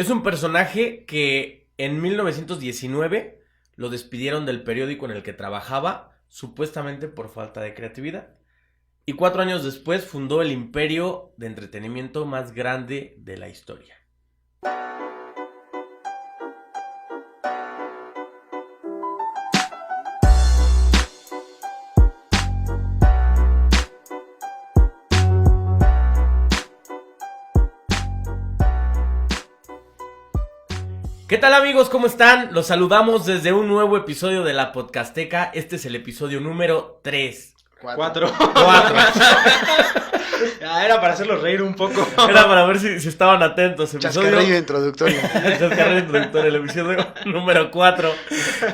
Es un personaje que en 1919 lo despidieron del periódico en el que trabajaba, supuestamente por falta de creatividad. Y 4 años después fundó el imperio de entretenimiento más grande de la historia. ¿Qué tal amigos? ¿Cómo están? Los saludamos desde un nuevo episodio de la Podcasteca. Este es el episodio número 3. 4. 4. Era para hacerlos reír un poco. Era para ver si estaban atentos. Chascarrillo introductorio. Chascarrillo introductorio, el episodio número 4.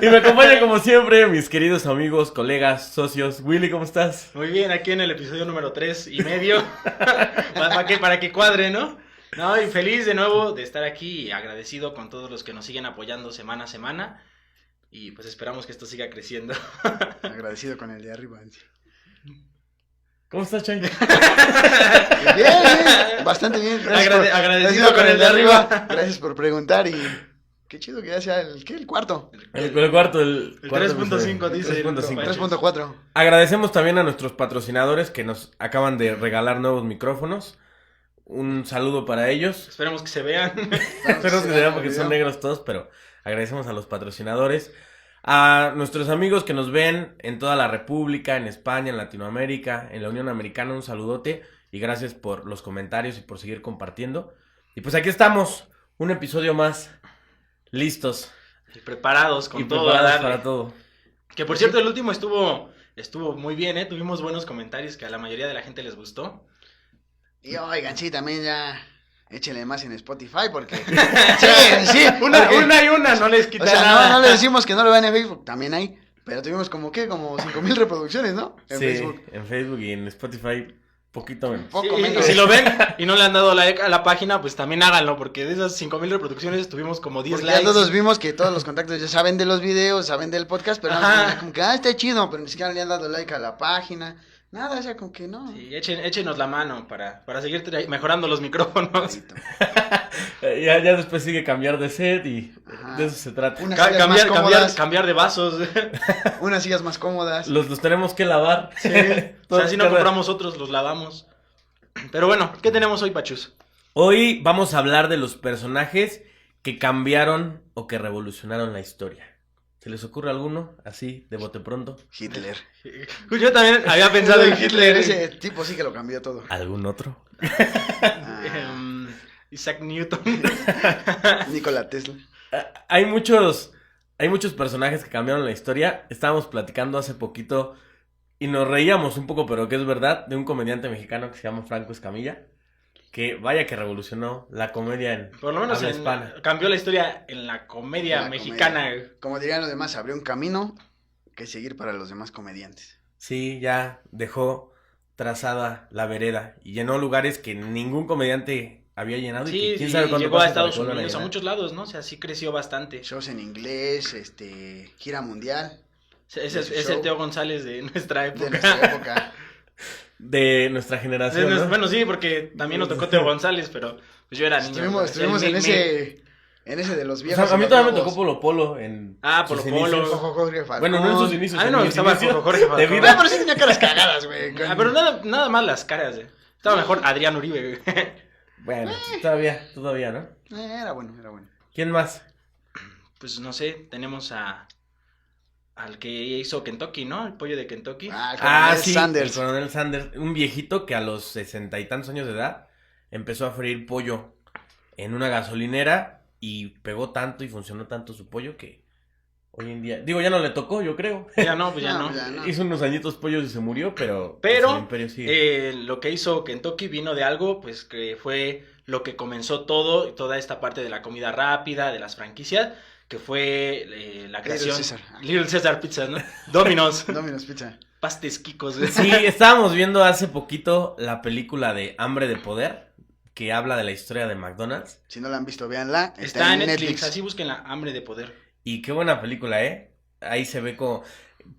Y me acompañan como siempre mis queridos amigos, colegas, socios. Willy, ¿cómo estás? Muy bien, aquí en el episodio número 3.5. para que cuadre, ¿no? No, y feliz de nuevo de estar aquí y agradecido con todos los que nos siguen apoyando semana a semana. Y pues esperamos que esto siga creciendo. Agradecido con el de arriba. ¿Cómo estás, Chay? Bien, bastante bien. Agradecido con el de arriba. Gracias por preguntar y qué chido que ya sea el cuarto. El cuarto, el 3.5 dice. 3.4. Agradecemos también a nuestros patrocinadores que nos acaban de regalar nuevos micrófonos. Un saludo para ellos. Esperemos que se vean. Esperemos que se vean porque son negros todos, pero agradecemos a los patrocinadores. A nuestros amigos que nos ven en toda la República, en España, en Latinoamérica, en la Unión Americana, un saludote. Y gracias por los comentarios y por seguir compartiendo. Y pues aquí estamos, un episodio más, listos. Y preparados con y todo preparados a darle. para todo. Que por cierto, el último estuvo muy bien, ¿eh? Tuvimos buenos comentarios que a la mayoría de la gente les gustó. Y oigan, sí, también ya échenle más en Spotify porque... Sí, una, no les quita O sea, nada. no le decimos que no lo vean en Facebook, también hay. Pero tuvimos como 5,000 reproducciones, ¿no? En Sí, Facebook. en Facebook y en Spotify, poquito menos. Poco Sí, menos. y si lo ven y no le han dado like a la página, pues también háganlo, porque de esas 5,000 reproducciones tuvimos como 10 Porque likes. ya todos vimos que todos los contactos ya saben de los videos, saben del podcast, pero Ajá. no, como que, está chido, pero ni siquiera le han dado like a la página. Nada, o sea, como que no. Sí, échenos la mano para seguir mejorando los micrófonos. Ya después sigue cambiar de set y Ajá. de eso se trata. Unas sillas más cómodas, Cambiar de vasos. unas sillas más cómodas. Los tenemos que lavar. Sí. O sea, si no compramos otros, los lavamos. Pero bueno, ¿qué tenemos hoy, Pachus? Hoy vamos a hablar de los personajes que cambiaron o que revolucionaron la historia. ¿Se les ocurre alguno así de bote pronto? Hitler. Yo también había pensado en Hitler. Ese tipo sí que lo cambió todo. ¿Algún otro? Ah, Isaac Newton. Nikola Tesla. Hay muchos personajes que cambiaron la historia. Estábamos platicando hace poquito y nos reíamos un poco, pero que es verdad, de un comediante mexicano que se llama Franco Escamilla. Que vaya que revolucionó la comedia en Por lo menos habla hispana. cambió la historia en la comedia La mexicana. comedia. Como dirían los demás, abrió un camino que seguir para los demás comediantes. Sí, ya dejó trazada la vereda y llenó lugares que ningún comediante había llenado. Y Sí, que quién sabe cuándo llegó a pase para Estados que vuelvan Unidos, a llenar. muchos lados, ¿no? O sea, sí creció bastante. Shows en inglés, gira mundial Es el show. Teo González de nuestra de época. nuestra época. De nuestra generación, ¿no? Bueno, sí, porque también nos tocó Teo González, pero pues yo era niño. Estuvimos en ese de los O viejos. sea, a mí los todavía me nuevos. tocó Polo Polo en Polo sus Polo. inicios. Jorge Falcón. Bueno, no en sus inicios. A mí en no me mis gustaba inicios Jorge de Falcón. vida. Ah, pero sí tenía caras cagadas, güey. Pero nada más las caras, Estaba mejor Adrián Uribe, güey. Bueno, todavía, ¿no? Era bueno. ¿Quién más? Pues no sé, tenemos al que hizo Kentucky, ¿no? El pollo de Kentucky. Coronel Sí, Sanders. el coronel Sanders. Un viejito que a los 60 y tantos años de edad empezó a freír pollo en una gasolinera y pegó tanto y funcionó tanto su pollo que hoy en día... Digo, ya no le tocó, yo creo. Ya no, pues ya no. Ya no. Hizo unos añitos pollos y se murió, pero pues, el imperio sigue. Lo que hizo Kentucky vino de algo, pues que fue lo que comenzó toda esta parte de la comida rápida, de las franquicias, que fue la creación. Little Caesar Pizza, ¿no? Domino's. Domino's Pizza. Pastes Kikos, güey. Sí, estábamos viendo hace poquito la película de Hambre de Poder, que habla de la historia de McDonald's. Si no la han visto, véanla. Está en Netflix, así búsquenla, Hambre de Poder. Y qué buena película, ¿eh? Ahí se ve como...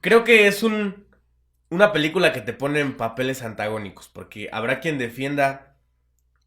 Creo que es una película que te pone en papeles antagónicos, porque habrá quien defienda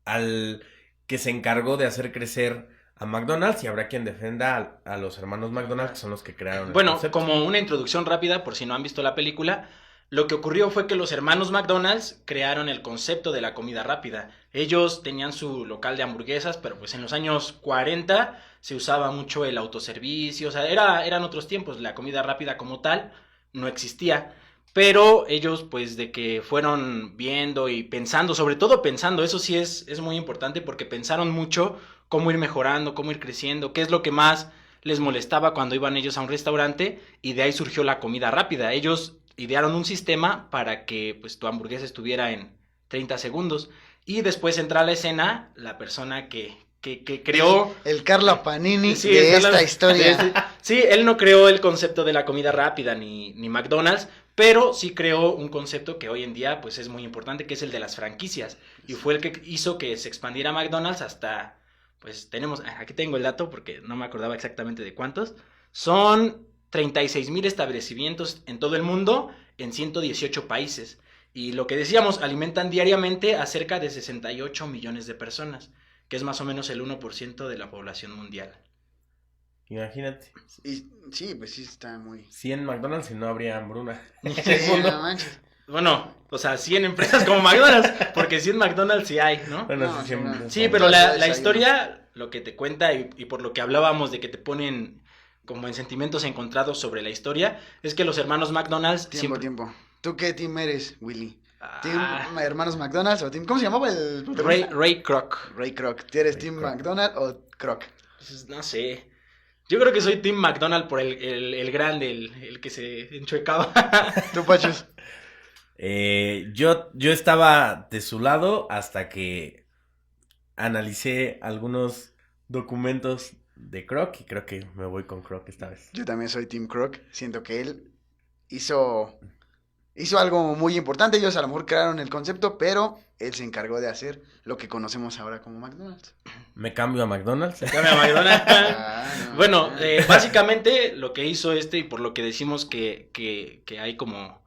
al que se encargó de hacer crecer a McDonald's y habrá quien defienda a los hermanos McDonald's, que son los que crearon el Bueno, concepto. como una introducción rápida, por si no han visto la película, lo que ocurrió fue que los hermanos McDonald's crearon el concepto de la comida rápida. Ellos tenían su local de hamburguesas, pero pues en los años 40 se usaba mucho el autoservicio, o sea, eran otros tiempos, la comida rápida como tal no existía. Pero ellos, pues, de que fueron viendo y pensando, sobre todo pensando, eso sí es muy importante porque pensaron mucho cómo ir mejorando, cómo ir creciendo, qué es lo que más les molestaba cuando iban ellos a un restaurante, y de ahí surgió la comida rápida. Ellos idearon un sistema para que, pues, tu hamburguesa estuviera en 30 segundos, y después entra a la escena la persona que creó... El Carlo Panini Sí, de es esta historia. Sí, él no creó el concepto de la comida rápida ni McDonald's, pero sí creó un concepto que hoy en día pues es muy importante, que es el de las franquicias, y fue el que hizo que se expandiera McDonald's hasta, pues tenemos, aquí tengo el dato porque no me acordaba exactamente de cuántos, son 36,000 establecimientos en todo el mundo, en 118 países, y lo que decíamos, alimentan diariamente a cerca de 68 millones de personas, que es más o menos el 1% de la población mundial. Imagínate, Y sí, pues sí está muy... 100 McDonald's y no habría hambruna. Sí, no manches. Bueno, o sea, 100 empresas como McDonald's, porque 100 McDonald's sí hay, ¿no? Bueno, No, sí, siempre- sí, Sí, pero la Desayuno. historia, lo que te cuenta y por lo que hablábamos de que te ponen como en sentimientos encontrados sobre la historia, es que los hermanos McDonald's Tiempo. ¿Tú qué team eres, Willy? Ah, ¿Team Hermanos McDonald's o team... ¿Cómo se llamaba el Ray Kroc. Ray Kroc. ¿Eres Ray team Kroc. McDonald's o Kroc? Pues, no sé. Yo creo que soy Team McDonald por el grande, el que se enchuecaba. ¿Tú, Pachos? Yo estaba de su lado hasta que analicé algunos documentos de Kroc y creo que me voy con Kroc esta vez. Yo también soy team Kroc. Siento que él hizo algo muy importante. Ellos a lo mejor crearon el concepto, pero él se encargó de hacer lo que conocemos ahora como McDonald's. Me cambio a McDonald's. Cambia a McDonald's. No, Bueno, no. básicamente lo que hizo y por lo que decimos que hay como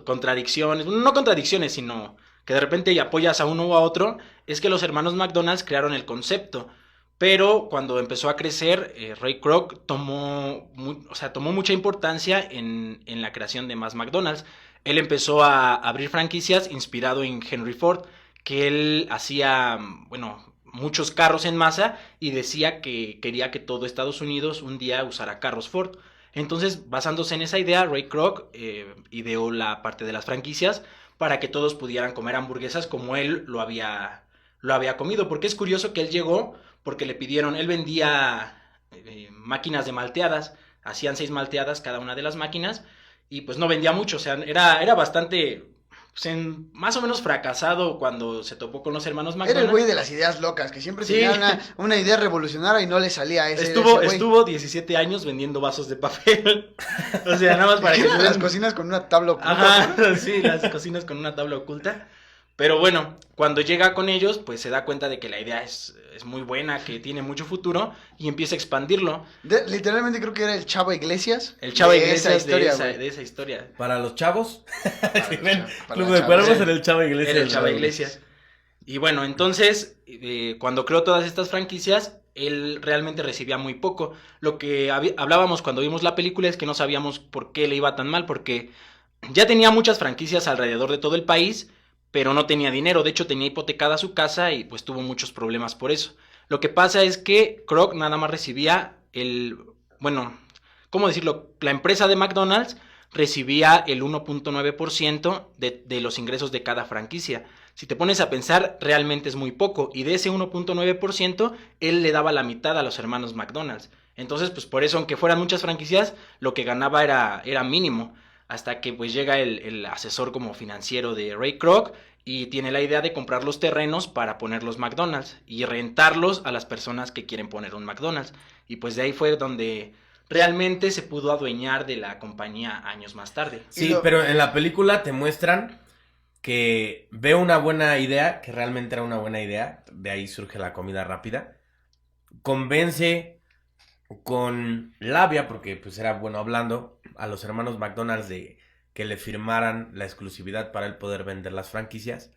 contradicciones, no contradicciones, sino que de repente apoyas a uno o a otro, es que los hermanos McDonald's crearon el concepto, pero cuando empezó a crecer, Ray Kroc tomó mucha importancia en la creación de más McDonald's. Él empezó a abrir franquicias inspirado en Henry Ford, que él hacía, bueno, muchos carros en masa y decía que quería que todo Estados Unidos un día usara carros Ford. Entonces, basándose en esa idea, Ray Kroc ideó la parte de las franquicias para que todos pudieran comer hamburguesas como él lo había comido. Porque es curioso que él llegó porque le pidieron, él vendía máquinas de malteadas, hacían 6 malteadas cada una de las máquinas y pues no vendía mucho, o sea, era bastante... Pues más o menos fracasado cuando se topó con los hermanos Era McDonald's. el güey de las ideas locas, que siempre Sí. tenía una idea revolucionaria y no le salía a ese Estuvo, ese güey. estuvo 17 años vendiendo vasos de papel. O sea, nada más para que Iba a las tuvieran- cocinas con una tabla oculta. Ajá, sí, las cocinas con una tabla oculta. Pero bueno, cuando llega con ellos, pues se da cuenta de que la idea es muy buena, que tiene mucho futuro y empieza a expandirlo. Literalmente creo que era el Chavo Iglesias. El Chavo de Iglesias historia, güey. de esa historia. Para los chavos, si ven para Club los de Cuervos chavos. era el Chavo Iglesias. Era el Chava Iglesias. Y bueno, entonces, cuando creó todas estas franquicias, él realmente recibía muy poco. Lo que hablábamos cuando vimos la película es que no sabíamos por qué le iba tan mal, porque ya tenía muchas franquicias alrededor de todo el país, pero no tenía dinero. De hecho, tenía hipotecada su casa y pues tuvo muchos problemas por eso. Lo que pasa es que Kroc nada más recibía bueno, ¿cómo decirlo? La empresa de McDonald's recibía el 1.9% de los ingresos de cada franquicia. Si te pones a pensar, realmente es muy poco. Y de ese 1.9%, él le daba la mitad a los hermanos McDonald's. Entonces, pues por eso, aunque fueran muchas franquicias, lo que ganaba era mínimo. Hasta que pues llega el asesor como financiero de Ray Kroc y tiene la idea de comprar los terrenos para poner los McDonald's y rentarlos a las personas que quieren poner un McDonald's. Y pues de ahí fue donde realmente se pudo adueñar de la compañía años más tarde. Sí, pero en la película te muestran que ve una buena idea, que realmente era una buena idea, de ahí surge la comida rápida, convence con labia, porque pues era bueno hablando, a los hermanos McDonald's de que le firmaran la exclusividad para él poder vender las franquicias.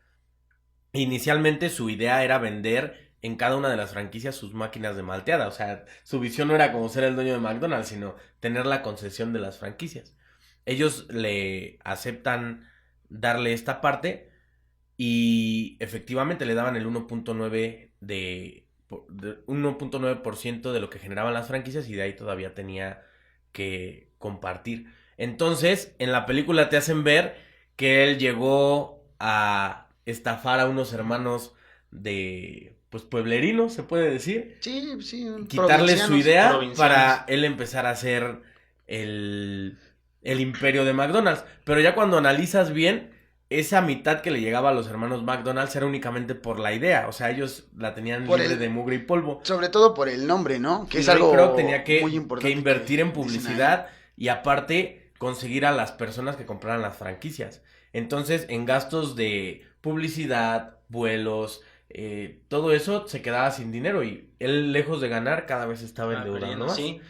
Inicialmente su idea era vender en cada una de las franquicias sus máquinas de malteada. O sea, su visión no era como ser el dueño de McDonald's, sino tener la concesión de las franquicias. Ellos le aceptan darle esta parte y efectivamente le daban el 1.9% de lo que generaban las franquicias y de ahí todavía tenía que compartir. Entonces, en la película te hacen ver que él llegó a estafar a unos hermanos de, pues, pueblerinos, se puede decir. Sí, sí. Quitarles su idea provincianos. para él empezar a hacer el imperio de McDonald's. Pero ya cuando analizas bien, esa mitad que le llegaba a los hermanos McDonald's era únicamente por la idea. O sea, ellos la tenían Por libre de mugre y polvo. Sobre todo por el nombre, ¿no? Que Y es Ray algo Kroc tenía muy que importante. invertir en dicen ahí. publicidad y aparte conseguir a las personas que compraran las franquicias. Entonces, en gastos de publicidad, vuelos, todo eso se quedaba sin dinero y él, lejos de ganar, cada vez estaba endeudando más. Sí.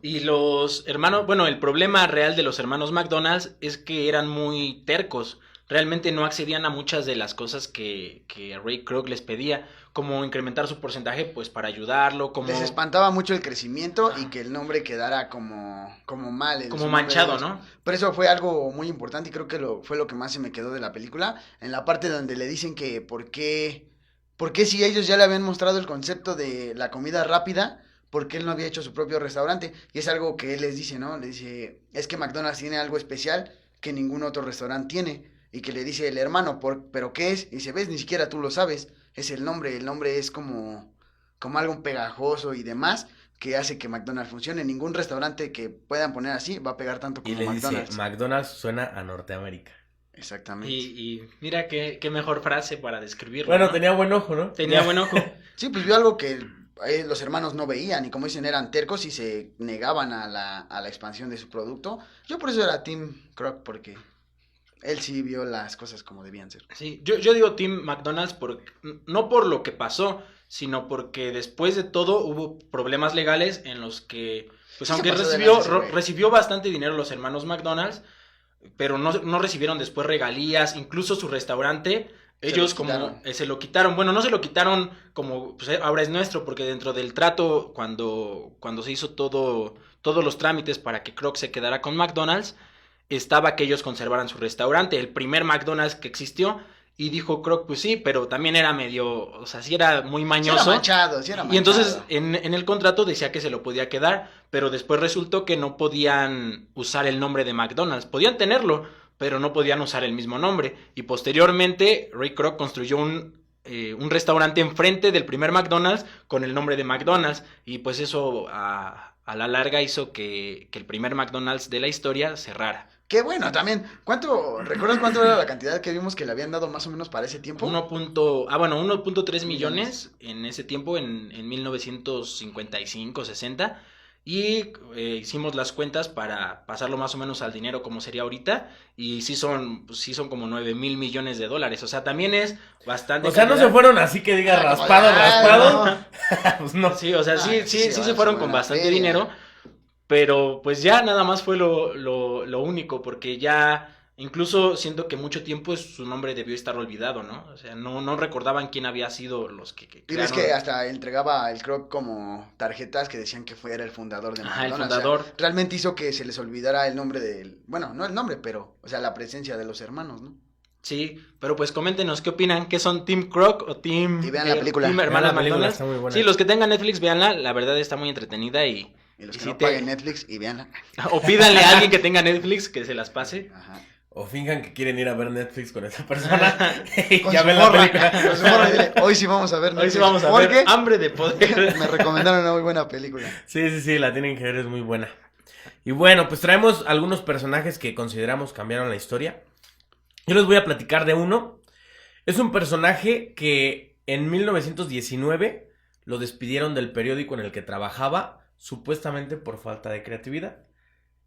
Y los hermanos, bueno, el problema real de los hermanos McDonald's es que eran muy tercos. Realmente no accedían a muchas de las cosas que Ray Kroc les pedía, como incrementar su porcentaje, pues para ayudarlo, como Les espantaba mucho el crecimiento y que el nombre quedara como mal. como manchado, ¿no? Pero eso fue algo muy importante y creo que fue lo que más se me quedó de la película. En la parte donde le dicen que por qué si ellos ya le habían mostrado el concepto de la comida rápida, ¿por qué él no había hecho su propio restaurante? Y es algo que él les dice, ¿no? Le dice, es que McDonald's tiene algo especial que ningún otro restaurante tiene. Y que le dice el hermano, ¿pero qué es? Y dice, ves, ni siquiera tú lo sabes. Es el nombre es como algo pegajoso y demás que hace que McDonald's funcione. Ningún restaurante que puedan poner así va a pegar tanto Y como le McDonald's. dice, McDonald's suena a Norteamérica. Exactamente. Y mira qué mejor frase para describirlo. Bueno, ¿no? tenía buen ojo, ¿no? Tenía buen ojo. Sí, pues vio algo que los hermanos no veían y como dicen eran tercos y se negaban a la expansión de su producto. Yo por eso era Team Kroc, porque él sí vio las cosas como debían ser. Sí, yo digo Team McDonald's no por lo que pasó, sino porque después de todo hubo problemas legales en los que, pues Sí, aunque se pasó de lanza ese güey. recibió bastante dinero los hermanos McDonald's, pero no recibieron después regalías, incluso su restaurante, ellos se lo quitaron. Bueno, no se lo quitaron como, pues ahora es nuestro, porque dentro del trato, cuando se hizo todos los trámites para que Kroc se quedara con McDonald's, estaba que ellos conservaran su restaurante, el primer McDonald's que existió, y dijo Kroc, pues sí, pero también era medio, o sea, sí era muy mañoso. Sí era manchado. Y entonces en el contrato decía que se lo podía quedar, pero después resultó que no podían usar el nombre de McDonald's, podían tenerlo, pero no podían usar el mismo nombre, y posteriormente Ray Kroc construyó un restaurante enfrente del primer McDonald's con el nombre de McDonald's, y pues eso a la larga hizo que el primer McDonald's de la historia cerrara. Qué bueno, también. ¿Recuerdas cuánto era la cantidad que vimos que le habían dado más o menos para ese tiempo? 1.3 millones en ese tiempo, en 1955, 60. Y hicimos las cuentas para pasarlo más o menos al dinero como sería ahorita. Y sí son como 9,000 millones de dólares. O sea, también es bastante. O sea, no se fueron así que diga raspado. No. Pues no. Sí, o sea, sí se fueron con bastante feria. dinero. Pero pues ya nada más fue lo único, porque ya incluso siento que mucho tiempo su nombre debió estar olvidado, ¿no? O sea, no recordaban quién había sido los que Y ves crearon. que hasta entregaba el Kroc como tarjetas que decían que era el fundador de Ajá, el McDonald's. fundador. O sea, realmente hizo que se les olvidara el nombre del... Bueno, no el nombre, pero... O sea, la presencia de los hermanos, ¿no? Sí, pero pues coméntenos qué opinan, ¿qué son Team Kroc o Team... Y vean la película. Team Vean Hermanas la película, McDonald's? está muy buena. Sí, los que tengan Netflix, véanla, la verdad está muy entretenida y los que sí no paguen Netflix y veanla. O pídanle a alguien que tenga Netflix que se las pase. Ajá. O finjan que quieren ir a ver Netflix con esa persona. Y Con ya su ven la morra, película. con su morra, dile, hoy sí vamos a ver Hoy sí Netflix. vamos a ¿Por ver qué? Hambre de Poder. Me recomendaron una muy buena película. Sí, la tienen que ver, es muy buena. Y bueno, pues traemos algunos personajes que consideramos cambiaron la historia. Yo les voy a platicar de uno. Es un personaje que en 1919 lo despidieron del periódico en el que trabajaba, supuestamente por falta de creatividad.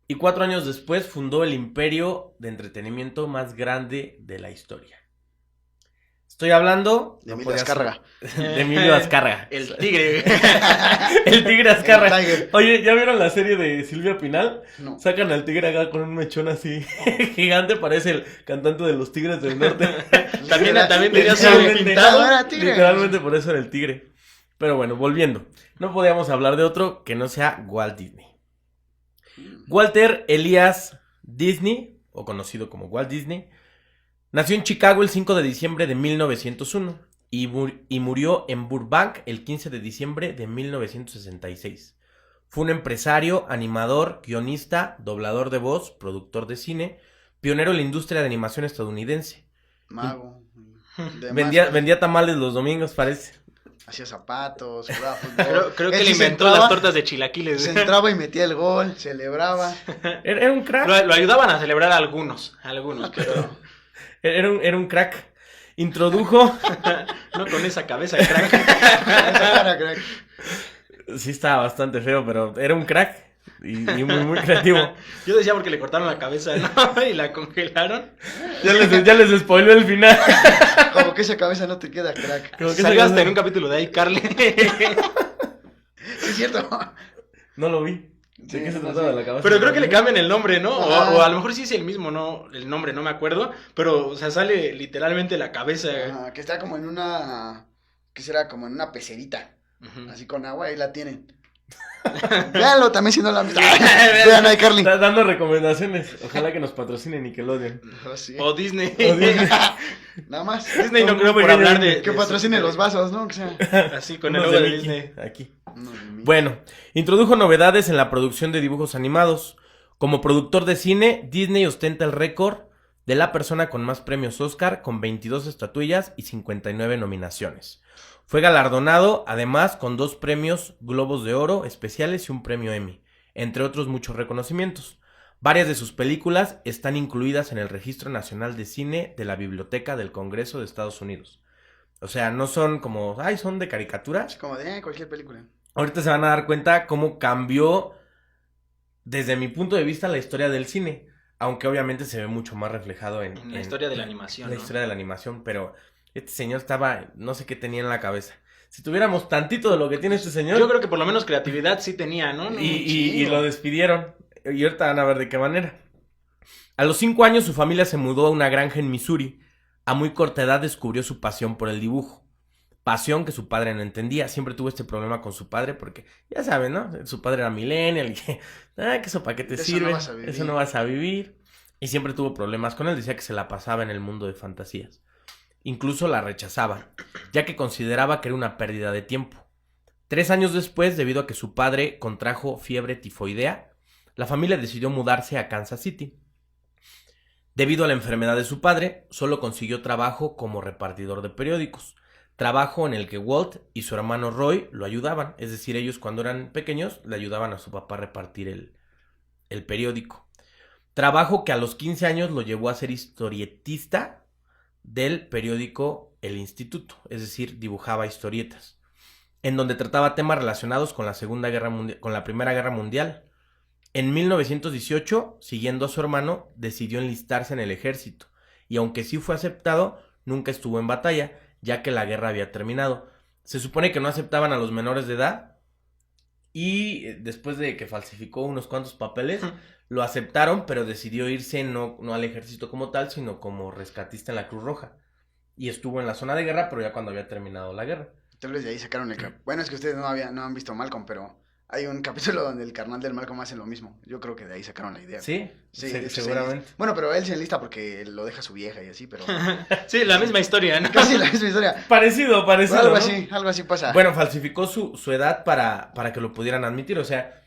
Y 4 años después fundó el imperio de entretenimiento más grande de la historia. Estoy hablando... De Emilio Azcárraga. De Emilio Azcárraga. El tigre. El tigre Azcárraga. El Tiger. Oye, ¿ya vieron la serie de Silvia Pinal? No. Sacan al tigre acá con un mechón así gigante, parece el cantante de los Tigres del Norte. También tenía su Literalmente. pintado. No era tigre. Literalmente por eso era el tigre. Pero bueno, volviendo. No podíamos hablar de otro que no sea Walt Disney. Walter Elias Disney, o conocido como Walt Disney, nació en Chicago el 5 de diciembre de 1901 y murió en Burbank el 15 de diciembre de 1966. Fue un empresario, animador, guionista, doblador de voz, productor de cine, pionero en la industria de animación estadounidense. Mago. Vendía tamales los domingos, parece. Hacía zapatos, jugaba fútbol. Creo que Él le sí inventó las tortas de chilaquiles. Se entraba y metía el gol, celebraba. Era un crack. Lo ayudaban a celebrar algunos, pero Era un crack. Introdujo... no con esa cabeza de crack. Era crack. Sí estaba bastante feo, pero era un crack. Y muy creativo. Yo decía porque le cortaron la cabeza, ¿no? Y la congelaron. Ya les spoiló el final. Como que esa cabeza no te queda crack. Como que Salió hasta en un capítulo de iCarly. Sí, es cierto. No lo vi. ¿De qué se trataba la cabeza? Pero creo que le cambian el nombre, ¿no? Ah. O a lo mejor sí es el mismo, ¿no? El nombre, no me acuerdo. Pero, o sea, sale literalmente la cabeza. Que está como en una... ¿Qué será? Como en una pecerita. Ujú. Así con agua, ahí la tienen. Véanlo también si no la han visto. Vean a iCarly. Está dando recomendaciones. Ojalá que nos patrocinen Nickelodeon. Oh, sí. O Disney. O Disney. Nada más. Disney no Son creo muy por hablar pequeños. de... Que patrocine los vasos, ¿no? Que sea. Así, con el Unos logo de Mickey, Disney. aquí. No, de mí. Bueno, introdujo novedades en la producción de dibujos animados. Como productor de cine, Disney ostenta el récord de la persona con más premios Oscar, con 22 estatuillas y 59 nominaciones. Fue galardonado, además, con 2 premios Globos de Oro especiales y un premio Emmy, entre otros muchos reconocimientos. Varias de sus películas están incluidas en el Registro Nacional de Cine de la Biblioteca del Congreso de Estados Unidos. O sea, no son como, son de caricatura. Es como de cualquier película. Ahorita se van a dar cuenta cómo cambió, desde mi punto de vista, la historia del cine. Aunque obviamente se ve mucho más reflejado en La historia de la animación, la ¿no? historia de la animación, pero este señor estaba, no sé qué tenía en la cabeza. Si tuviéramos tantito de lo que tiene este señor. Yo creo que por lo menos creatividad sí tenía, ¿no? Y lo despidieron. Y ahorita van a ver de qué manera. A los 5 años su familia se mudó a una granja en Missouri. A muy corta edad descubrió su pasión por el dibujo. Pasión que su padre no entendía. Siempre tuvo este problema con su padre porque, ya saben, ¿no? Su padre era millennial y que eso para qué te Eso sirve. no vas a vivir. Eso no vas a vivir. Y siempre tuvo problemas con él. Decía que se la pasaba en el mundo de fantasías. Incluso la rechazaba, ya que consideraba que era una pérdida de tiempo. 3 años después, debido a que su padre contrajo fiebre tifoidea, la familia decidió mudarse a Kansas City. Debido a la enfermedad de su padre, solo consiguió trabajo como repartidor de periódicos, trabajo en el que Walt y su hermano Roy lo ayudaban, es decir, ellos cuando eran pequeños le ayudaban a su papá a repartir el periódico. Trabajo que a los 15 años lo llevó a ser historietista del periódico El Instituto, es decir, dibujaba historietas, en donde trataba temas relacionados con la con la Primera Guerra Mundial. En 1918, siguiendo a su hermano, decidió enlistarse en el ejército, y aunque sí fue aceptado, nunca estuvo en batalla, ya que la guerra había terminado. Se supone que no aceptaban a los menores de edad, y después de que falsificó unos cuantos papeles, lo aceptaron, pero decidió irse no al ejército como tal, sino como rescatista en la Cruz Roja. Y estuvo en la zona de guerra, pero ya cuando había terminado la guerra. Tal vez de ahí sacaron el... Bueno, es que ustedes no han visto Malcolm, pero hay un capítulo donde el carnal del Malcolm hace lo mismo. Yo creo que de ahí sacaron la idea. ¿Sí? Sí, Se- de hecho, seguramente. Bueno, pero él se enlista porque lo deja su vieja y así, pero... Sí, la misma historia, ¿no? Casi la misma historia. Parecido, Algo ¿no? algo así pasa. Bueno, falsificó su edad para que lo pudieran admitir, o sea,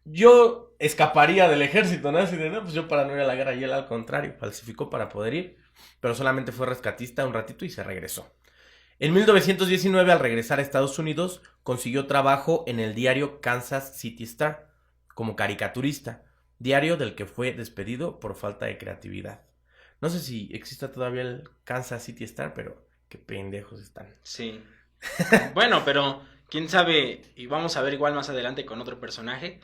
yo escaparía del ejército, ¿no? Así de, no, pues yo para no ir a la guerra, y él al contrario, falsificó para poder ir, pero solamente fue rescatista un ratito y se regresó. En 1919, al regresar a Estados Unidos, consiguió trabajo en el diario Kansas City Star, como caricaturista, diario del que fue despedido por falta de creatividad. No sé si exista todavía el Kansas City Star, pero qué pendejos están. Sí. Bueno, pero quién sabe, y vamos a ver igual más adelante con otro personaje,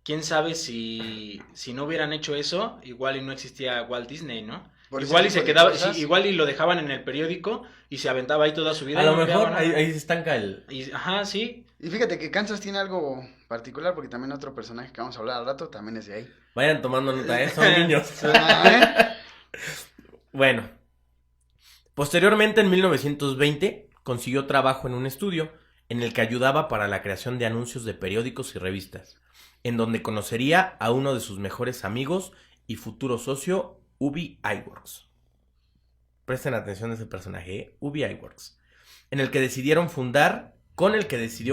quién sabe si no hubieran hecho eso, igual y no existía Walt Disney, ¿no? Por ese Igual y tipo se de quedaba, cosas. sí, igual y lo dejaban en el periódico y se aventaba ahí toda su vida. A y lo no mejor creaba nada. ahí se estanca el... Ajá, sí. Y fíjate que Kansas tiene algo particular porque también otro personaje que vamos a hablar al rato también es de ahí. Vayan tomando nota, son niños. ¿Eh? Bueno, posteriormente en 1920 consiguió trabajo en un estudio en el que ayudaba para la creación de anuncios de periódicos y revistas, en donde conocería a uno de sus mejores amigos y futuro socio, Ubi Iwerks. Presten atención a ese personaje, Ubi Iwerks, con el que decidió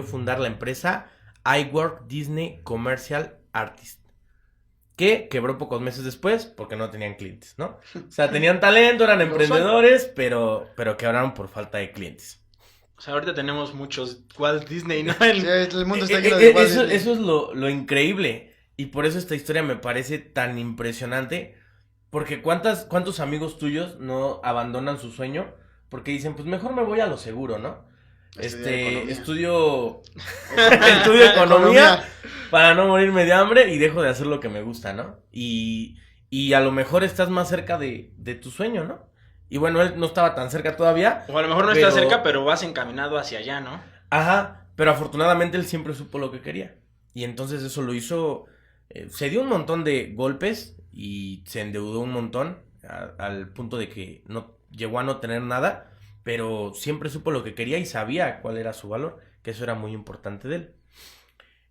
fundar la empresa Iwerks Disney Commercial Artists, que quebró pocos meses después porque no tenían clientes, ¿no? O sea, tenían talento, eran emprendedores, pero quebraron por falta de clientes. O sea, ahorita tenemos muchos Walt Disney, ¿no? Sí, el mundo está lleno de Walt Eso Disney. es lo increíble. Y por eso esta historia me parece tan impresionante. Porque ¿cuántos amigos tuyos no abandonan su sueño? Porque dicen, pues mejor me voy a lo seguro, ¿no? Estudio economía para no morirme de hambre y dejo de hacer lo que me gusta, ¿no? Y a lo mejor estás más cerca de tu sueño, ¿no? Y bueno, él no estaba tan cerca todavía. O a lo mejor no está cerca, pero vas encaminado hacia allá, ¿no? Ajá, pero afortunadamente él siempre supo lo que quería. Y entonces eso lo hizo, se dio un montón de golpes y se endeudó un montón al punto de que no llegó a no tener nada, pero siempre supo lo que quería y sabía cuál era su valor, que eso era muy importante de él.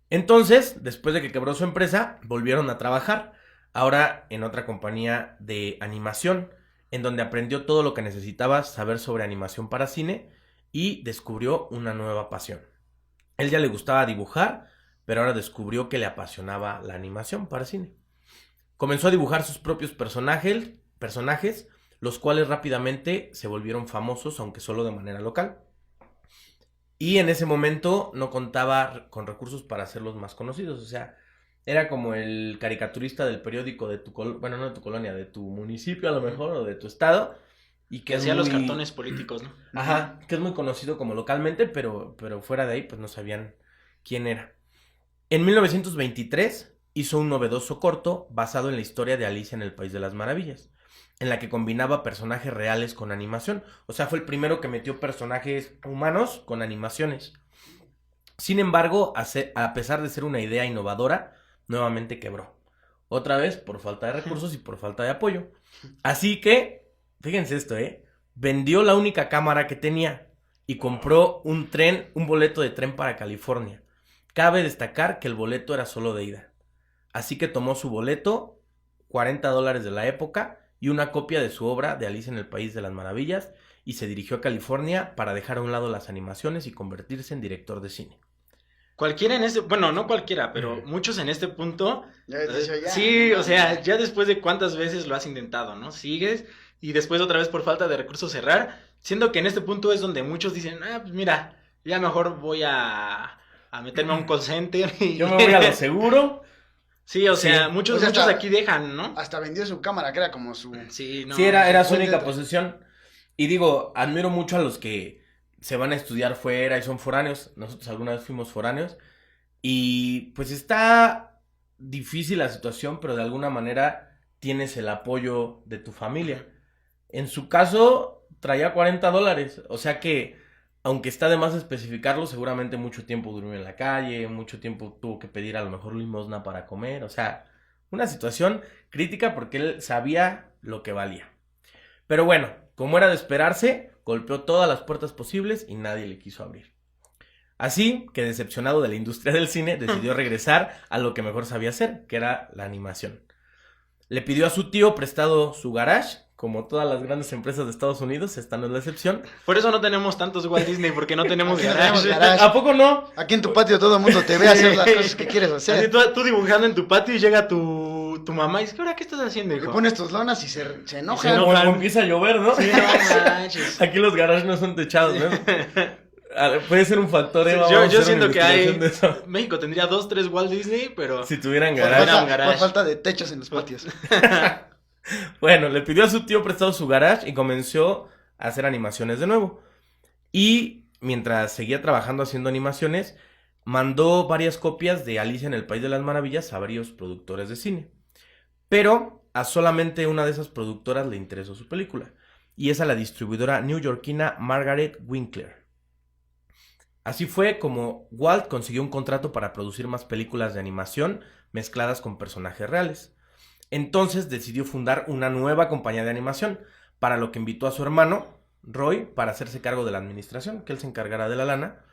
Entonces, después de que quebró su empresa, volvieron a trabajar, ahora en otra compañía de animación, en donde aprendió todo lo que necesitaba saber sobre animación para cine y descubrió una nueva pasión. Él ya le gustaba dibujar, pero ahora descubrió que le apasionaba la animación para cine. Comenzó a dibujar sus propios personajes, los cuales rápidamente se volvieron famosos, aunque solo de manera local. Y en ese momento no contaba con recursos para hacerlos más conocidos, o sea, era como el caricaturista del periódico de tu bueno, no de tu colonia, de tu municipio a lo mejor, o de tu estado. Y que hacía los cartones políticos, ¿no? Ajá, que es muy conocido como localmente, pero fuera de ahí pues no sabían quién era. En 1923 hizo un novedoso corto basado en la historia de Alicia en el País de las Maravillas, en la que combinaba personajes reales con animación. O sea, fue el primero que metió personajes humanos con animaciones. Sin embargo, a pesar de ser una idea innovadora, nuevamente quebró. Otra vez por falta de recursos y por falta de apoyo. Así que, fíjense esto, vendió la única cámara que tenía y compró un boleto de tren para California. Cabe destacar que el boleto era solo de ida. Así que tomó su boleto, $40 de la época, y una copia de su obra de Alicia en el País de las Maravillas, y se dirigió a California para dejar a un lado las animaciones y convertirse en director de cine. Cualquiera bueno, no cualquiera, pero muchos en este punto, Ya, sí, o sea, ya después de cuántas veces lo has intentado, ¿no? Sigues y después otra vez por falta de recursos cerrar, siendo que en este punto es donde muchos dicen, pues mira, ya mejor voy a meterme a un call center. Yo me voy a lo seguro. Sí, o sea, muchos aquí dejan, ¿no? Hasta vendió su cámara, que era como su... Sí, no. Sí, era su única posesión. Y digo, admiro mucho a los que se van a estudiar fuera y son foráneos. Nosotros alguna vez fuimos foráneos. Y pues está difícil la situación, pero de alguna manera tienes el apoyo de tu familia. En su caso, traía $40. O sea que, aunque está de más especificarlo, seguramente mucho tiempo durmió en la calle, mucho tiempo tuvo que pedir a lo mejor limosna para comer. O sea, una situación crítica porque él sabía lo que valía. Pero bueno, como era de esperarse, golpeó todas las puertas posibles y nadie le quiso abrir. Así que, decepcionado de la industria del cine, decidió regresar a lo que mejor sabía hacer, que era la animación. Le pidió a su tío prestado su garage, como todas las grandes empresas de Estados Unidos, esta no es la excepción. Por eso no tenemos tantos Walt Disney, porque no tenemos Aquí no garage. tenemos garage. ¿A poco no? Aquí en tu patio todo el mundo te ve hacer las cosas que quieres hacer. Así tú dibujando en tu patio y llega tu mamá y dice, ¿ahora qué estás haciendo, Y hijo? pones tus lonas y se O enoja. sea, como empieza a llover, ¿no? Sí, no manches. Aquí los garages no son techados, ¿no? Puede ser un factor, Sí, vamos yo a hacer siento una que hay... investigación de eso. México tendría 2, 3 Walt Disney, pero... Si tuvieran Por garage. Garage. por falta de techos en los patios. Bueno, le pidió a su tío prestado su garage y comenzó a hacer animaciones de nuevo. Y mientras seguía trabajando haciendo animaciones, mandó varias copias de Alicia en el País de las Maravillas a varios productores de cine. Pero a solamente una de esas productoras le interesó su película, y es a la distribuidora neoyorquina Margaret Winkler. Así fue como Walt consiguió un contrato para producir más películas de animación mezcladas con personajes reales. Entonces decidió fundar una nueva compañía de animación, para lo que invitó a su hermano, Roy, para hacerse cargo de la administración, que él se encargara de la lana.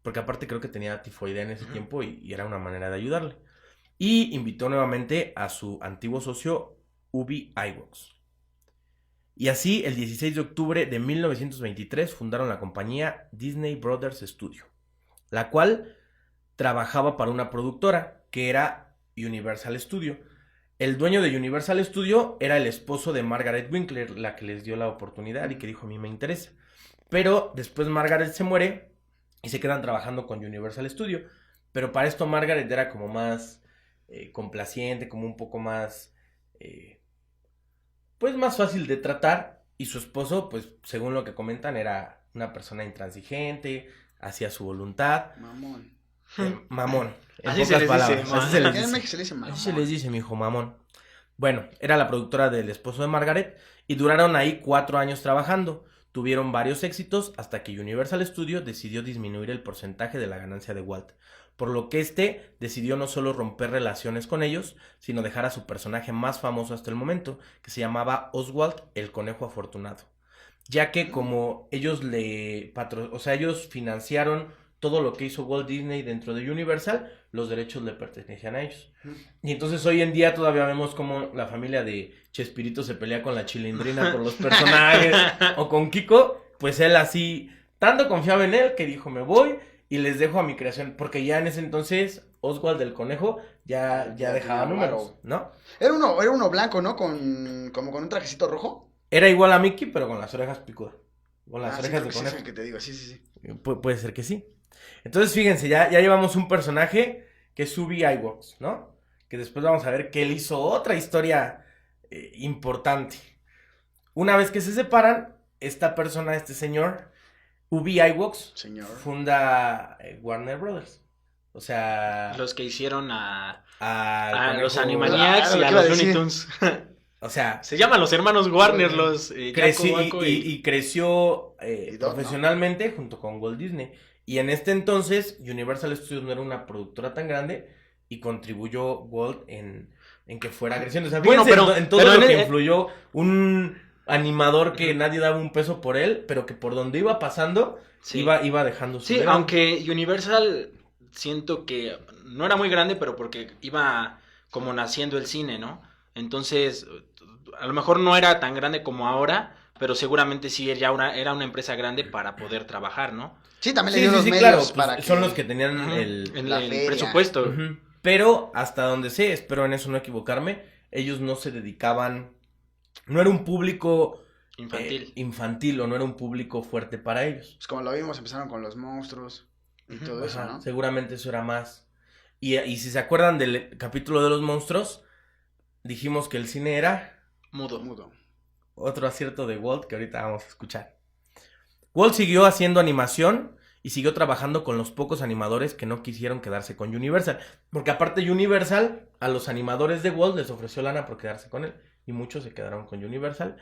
porque aparte creo que tenía tifoidea en ese tiempo y era una manera de ayudarle. Y invitó nuevamente a su antiguo socio, Ub Iwerks. Y así, el 16 de octubre de 1923 fundaron la compañía Disney Brothers Studio, la cual trabajaba para una productora que era Universal Studio. El dueño de Universal Studio era el esposo de Margaret Winkler, la que les dio la oportunidad y que dijo, a mí me interesa. Pero después Margaret se muere y se quedan trabajando con Universal Studio. Pero para esto Margaret era como más complaciente, como un poco más, pues más fácil de tratar. Y su esposo, pues según lo que comentan, era una persona intransigente, hacía su voluntad. Mamón. Mamón. En Así pocas se les palabras. dice, Así se les En dice. México se le dice mamón. Así se les dice, mi hijo, mamón. Bueno, era la productora del esposo de Margaret y duraron ahí 4 años trabajando. Tuvieron varios éxitos hasta que Universal Studio decidió disminuir el porcentaje de la ganancia de Walt, por lo que decidió no solo romper relaciones con ellos, sino dejar a su personaje más famoso hasta el momento, que se llamaba Oswald el Conejo Afortunado, ya que como ellos ellos financiaron todo lo que hizo Walt Disney dentro de Universal, los derechos le pertenecían a ellos. Y entonces hoy en día todavía vemos como la familia de Chespirito se pelea con la Chilindrina por los personajes, o con Kiko, pues él así, tanto confiaba en él que dijo, me voy y les dejo a mi creación, porque ya en ese entonces Oswald el Conejo ya dejaba números, ¿no? Era uno blanco, ¿no? Como con un trajecito rojo. Era igual a Mickey, pero con las orejas picudas, con las Sí, orejas creo de que sí es conejo. el que te digo, sí. Puede ser que sí. Entonces, fíjense, ya llevamos un personaje que es Ub Iwerks, ¿no? Que después vamos a ver que él hizo otra historia importante. Una vez que se separan, esta persona, este señor, Ub Iwerks, Señor. funda Warner Brothers. O sea... Los que hicieron a Conejo- los Animaniacs Claro, y lo a que iba a los decir. Looney Tunes. O sea... Se llaman los hermanos Warner, los Creció, Jaco, Waco y creció Y Doc, profesionalmente junto con Walt Disney. Y en este entonces, Universal Studios no era una productora tan grande y contribuyó Walt en que fuera creciendo. O sea, Bueno, fíjense pero- en todo pero lo en que el- influyó un animador que nadie daba un peso por él, pero que por donde iba pasando, Sí. iba dejando su Sí, legado. aunque Universal siento que no era muy grande, pero porque iba como naciendo el cine, ¿no? Entonces, a lo mejor no era tan grande como ahora, pero seguramente sí era una empresa grande para poder trabajar, ¿no? Sí, también Sí, le dio los medios claro, pues, para que... son los que tenían Ujú. el... la el feria. presupuesto. Ujú. Pero hasta donde sé, espero en eso no equivocarme, ellos no se dedicaban, no era un público Infantil. o no era un público fuerte para ellos. Pues como lo vimos, empezaron con los monstruos y Ujú, todo eso, Ajá, ¿no? seguramente eso era más. Y si se acuerdan del capítulo de los monstruos, dijimos que el cine era Mudo. otro acierto de Walt que ahorita vamos a escuchar. Walt siguió haciendo animación y siguió trabajando con los pocos animadores que no quisieron quedarse con Universal. Porque aparte Universal, a los animadores de Walt les ofreció lana por quedarse con él. Y muchos se quedaron con Universal.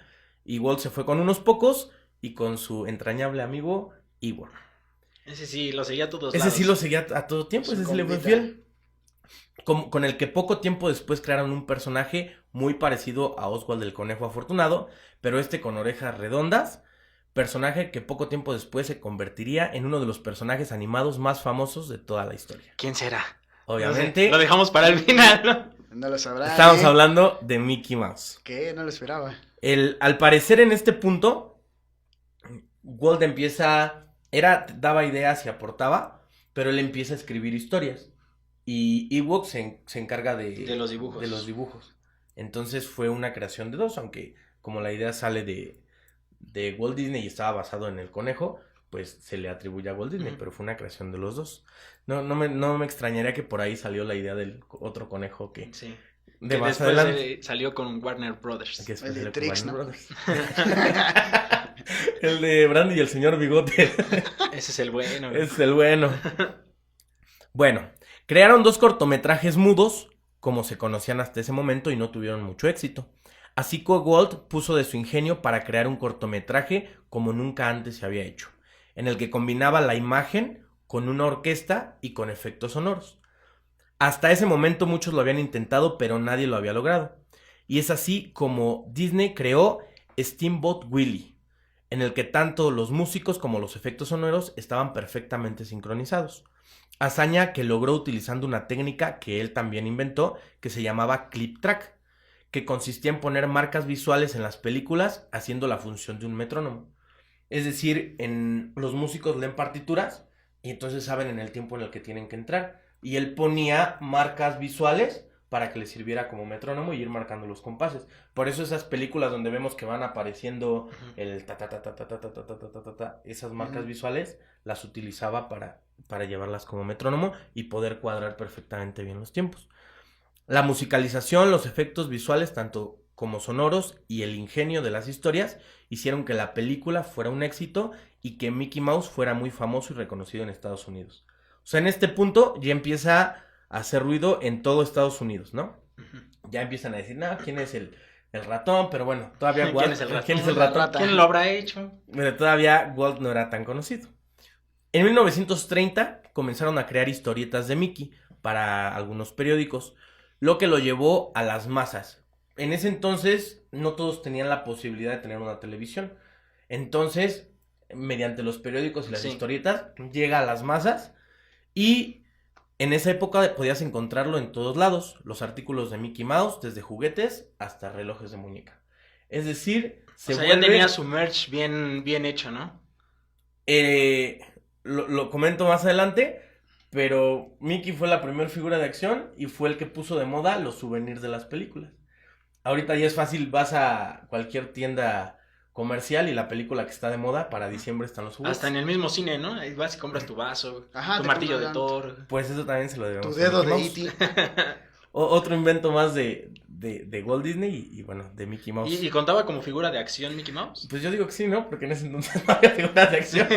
Y Walt se fue con unos pocos y con su entrañable amigo Ivor. Ese sí, lo seguía a todos Ese lados. sí lo seguía a todo tiempo, Su ese sí le fue compita. fiel. Con el que poco tiempo después crearon un personaje muy parecido a Oswald el Conejo Afortunado, pero con orejas redondas, personaje que poco tiempo después se convertiría en uno de los personajes animados más famosos de toda la historia. ¿Quién será? Obviamente, Lo dejamos para el final, ¿no? No lo sabrá. estamos hablando de Mickey Mouse. ¿Qué? No lo esperaba. Al parecer en este punto, Walt daba ideas y aportaba, pero él empieza a escribir historias. Y Ewok se encarga De los dibujos. de los dibujos. Entonces fue una creación de dos, aunque como la idea sale de Walt Disney y estaba basado en el conejo, pues se le atribuye a Walt Disney, Ujú. pero fue una creación de los dos. No me extrañaría que por ahí salió la idea del otro conejo que Sí. de Que más después adelante. salió con Warner Brothers. Que después El de salió con Trix, Warner ¿no? Brothers. El de Brandy y el señor Bigote. Ese es el bueno. Es el bueno. Bueno, crearon 2 cortometrajes mudos, como se conocían hasta ese momento, y no tuvieron mucho éxito. Así que Walt puso de su ingenio para crear un cortometraje como nunca antes se había hecho, en el que combinaba la imagen con una orquesta y con efectos sonoros. Hasta ese momento muchos lo habían intentado, pero nadie lo había logrado. Y es así como Disney creó Steamboat Willie, en el que tanto los músicos como los efectos sonoros estaban perfectamente sincronizados. Hazaña que logró utilizando una técnica que él también inventó, que se llamaba clip track, que consistía en poner marcas visuales en las películas haciendo la función de un metrónomo. Es decir, los músicos leen partituras y entonces saben en el tiempo en el que tienen que entrar. Y él ponía marcas visuales para que les sirviera como metrónomo y ir marcando los compases. Por eso esas películas donde vemos que van apareciendo el ta ta ta ta ta ta ta ta ta ta ta ta, esas marcas visuales las utilizaba para llevarlas como metrónomo y poder cuadrar perfectamente bien los tiempos. La musicalización, los efectos visuales, tanto como sonoros, y el ingenio de las historias hicieron que la película fuera un éxito y que Mickey Mouse fuera muy famoso y reconocido en Estados Unidos. O sea, en este punto ya empieza a hacer ruido en todo Estados Unidos, ¿no? Ya empiezan a decir, no, ¿quién es el ratón? Pero bueno, todavía Walt... ¿Quién es el ratón? ¿Quién es el ratón? ¿Quién lo habrá hecho? Pero todavía Walt no era tan conocido. En 1930 comenzaron a crear historietas de Mickey para algunos periódicos, lo que lo llevó a las masas. En ese entonces no todos tenían la posibilidad de tener una televisión. Entonces, mediante los periódicos y las historietas, llega a las masas y en esa época podías encontrarlo en todos lados. Los artículos de Mickey Mouse, desde juguetes hasta relojes de muñeca. Es decir, ya tenía su merch bien hecho, ¿no? Lo comento más adelante, pero Mickey fue la primera figura de acción y fue el que puso de moda los souvenirs de las películas. Ahorita ya es fácil, vas a cualquier tienda comercial y la película que está de moda para diciembre están los juguetes. Hasta en el mismo cine, ¿no? Ahí vas y compras tu vaso, tu Ajá, martillo de Thor. Pues eso también se lo debemos. Tu dedo de E.T. Otro invento más de Walt Disney y bueno, de Mickey Mouse. ¿Y contaba como figura de acción Mickey Mouse? Pues yo digo que sí, ¿no? Porque en ese entonces no había figuras de acción.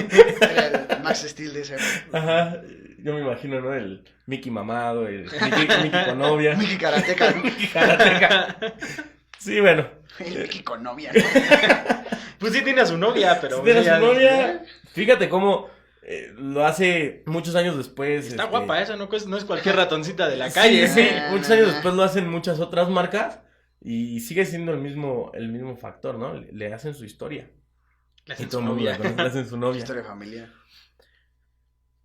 Era el Max Steel de ese. Ajá, yo me imagino, ¿no? El Mickey mamado, el Mickey con novia. Mickey Karateka, ¿no? Mickey Karateka. Sí, bueno. El Mickey con novia, ¿no? Pues sí tiene a su novia, pero... Sí tiene a su novia. Fíjate cómo lo hace muchos años después. Está guapa esa, no es cualquier ratoncita de la calle. Sí, muchos años después lo hacen muchas otras marcas y sigue siendo el mismo factor, ¿no? Le hacen su historia. Le hacen y todo su el mundo novia. la conoce, le hacen su novia. Historia familiar.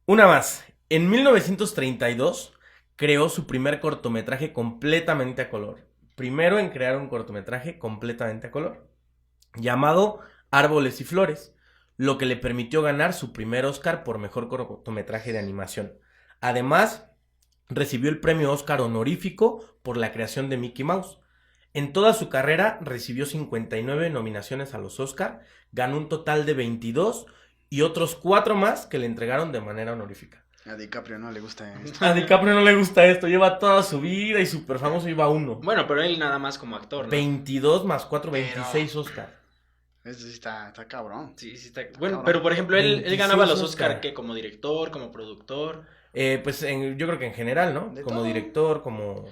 Una más. En 1932 creó su primer cortometraje completamente a color. Primero en crear un cortometraje completamente a color, llamado Árboles y Flores, lo que le permitió ganar su primer Oscar por mejor cortometraje de animación. Además, recibió el premio Oscar honorífico por la creación de Mickey Mouse. En toda su carrera recibió 59 nominaciones a los Oscar, ganó un total de 22 y otros 4 más que le entregaron de manera honorífica. A DiCaprio no le gusta esto. A DiCaprio no le gusta esto, lleva toda su vida y súper famoso iba 1. Bueno, pero él nada más como actor, ¿no? 22 más 4, 26 Oscar. Eso sí está cabrón. Sí, está... Bueno, Cabrón. pero por ejemplo, él ganaba los Oscar. Oscar, ¿qué? Como director, como productor. Pues yo creo que en general, ¿no? De Como todo. director, como...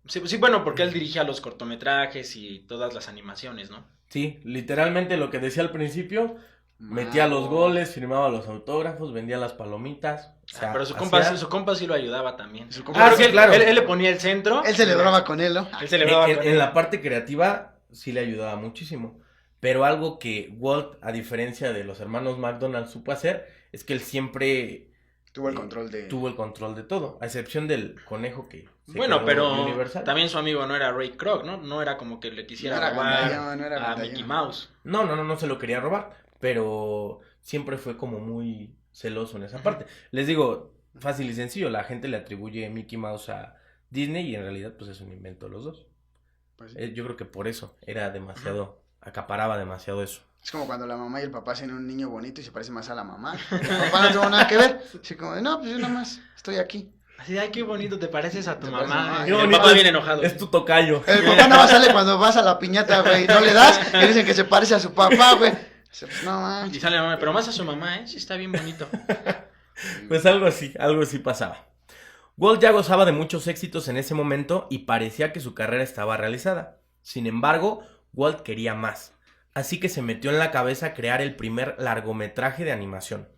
Sí, bueno, porque él dirigía los cortometrajes y todas las animaciones, ¿no? Sí, literalmente lo que decía al principio, metía los goles, firmaba los autógrafos, vendía las palomitas. O sea, pero su hacía- compa sí lo ayudaba también. Su Yo compa- creo sí, que claro. él le ponía el centro. Él celebraba con él, ¿no? Él celebraba con en él. la parte creativa sí le ayudaba muchísimo. Pero algo que Walt, a diferencia de los hermanos McDonald, supo hacer, es que él siempre Tuvo el control de... tuvo el control de todo, a excepción del conejo que se Bueno, quedó pero Universal. también su amigo no era Ray Kroc, ¿no? No era como que le quisiera No era robar gandallón, no era a gandallón. Mickey Mouse. No se lo quería robar, pero siempre fue como muy celoso en esa parte. Les digo, fácil y sencillo, la gente le atribuye Mickey Mouse a Disney y en realidad pues es un invento de los dos. Pues sí. Yo creo que por eso era demasiado, acaparaba demasiado eso. Es como cuando la mamá y el papá hacen un niño bonito y se parece más a la mamá. El papá no tuvo nada que ver. Así como, no, pues yo nada más estoy aquí. Así, ay, qué bonito, te pareces a tu Te pareces mamá. a mamá. Y Qué el bonito papá es- bien enojado. Es tu tocayo. El papá nada más sale cuando vas a la piñata, güey. No le das y dicen que se parece a su papá, güey. Dice, pues no Y manches. sale la mamá, pero más a su mamá, ¿eh? Sí, está bien bonito. Pues algo así pasaba. Walt ya gozaba de muchos éxitos en ese momento y parecía que su carrera estaba realizada. Sin embargo, Walt quería más, así que se metió en la cabeza crear el primer largometraje de animación,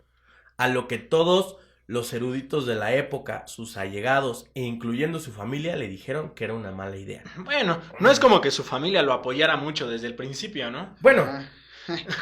a lo que todos los eruditos de la época, sus allegados e incluyendo su familia le dijeron que era una mala idea. Bueno, no es como que su familia lo apoyara mucho desde el principio, ¿no? Bueno, Ah,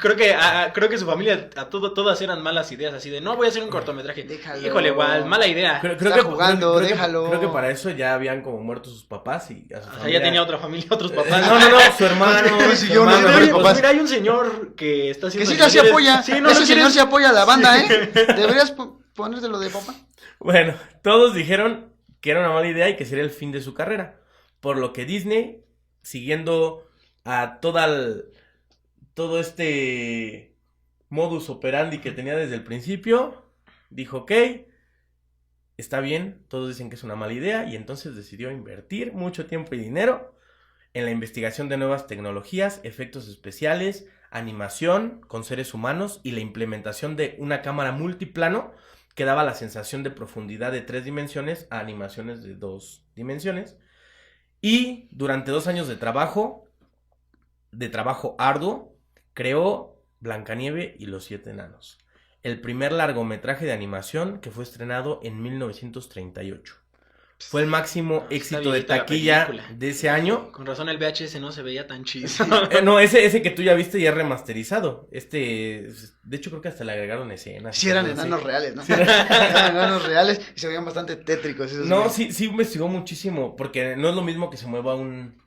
Creo que su familia, todas eran malas ideas, así de, no, voy a hacer un cortometraje. Déjalo. Híjole, igual, mala idea. Está jugando, déjalo. Creo que para eso ya habían como muerto sus papás y a su O sea, familia. ya tenía otra familia, otros papás. No, su hermano. Sí, su yo no hermano. sé, Oye, papás. pues mira, hay un señor que está Que haciendo... sí, se apoya. Sí, no Ese lo señor quieres. se apoya a la banda, Sí. Deberías ponértelo de papá. Bueno, todos dijeron que era una mala idea y que sería el fin de su carrera. Por lo que Disney, siguiendo a todo este modus operandi que tenía desde el principio, dijo, ok, está bien, todos dicen que es una mala idea, y entonces decidió invertir mucho tiempo y dinero en la investigación de nuevas tecnologías, efectos especiales, animación con seres humanos y la implementación de una cámara multiplano que daba la sensación de profundidad de 3 dimensiones a animaciones de 2 dimensiones. Y durante 2 años de trabajo arduo, creó Blancanieve y los 7 enanos, el primer largometraje de animación que fue estrenado en 1938. Fue el máximo éxito de viejita la taquilla película. de ese año. Con razón el VHS no se veía tan chido. No, ese que tú ya viste ya es remasterizado. De hecho creo que hasta le agregaron escenas. Sí, eran cosas así. enanos reales, ¿no? Sí, Eran enanos reales y se veían bastante tétricos esos. No, güeyes. sí investigó muchísimo, porque no es lo mismo que se mueva un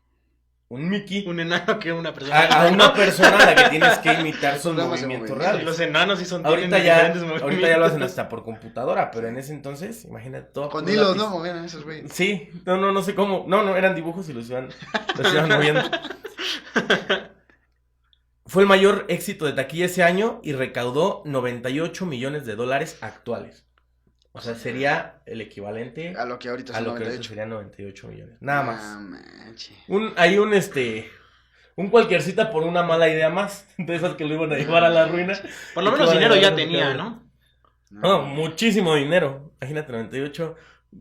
Mickey Un enano que una persona. a una persona a la que tienes que imitar sus Programa de movimientos movimiento. raros. Los enanos sí son Ahorita tienen ya diferentes movimientos. lo hacen hasta por computadora, pero en ese entonces, imagínate todo. Con por hilos, lápiz. ¿no? Movían esos güeyes. Sí, no sé cómo. No, eran dibujos y los iban moviendo. Fue el mayor éxito de taquilla ese año y recaudó $98 millones actuales. O sea, sería el equivalente A lo que ahorita a son lo que ahorita 98. serían 98 millones. Nada más. Manche. Hay un cualquiercita por una mala idea más. De esas que lo iban a llevar a la ruina. Por lo Y menos que van a dinero ya llevar a tenía, la ¿no? No, muchísimo dinero. Imagínate, 98.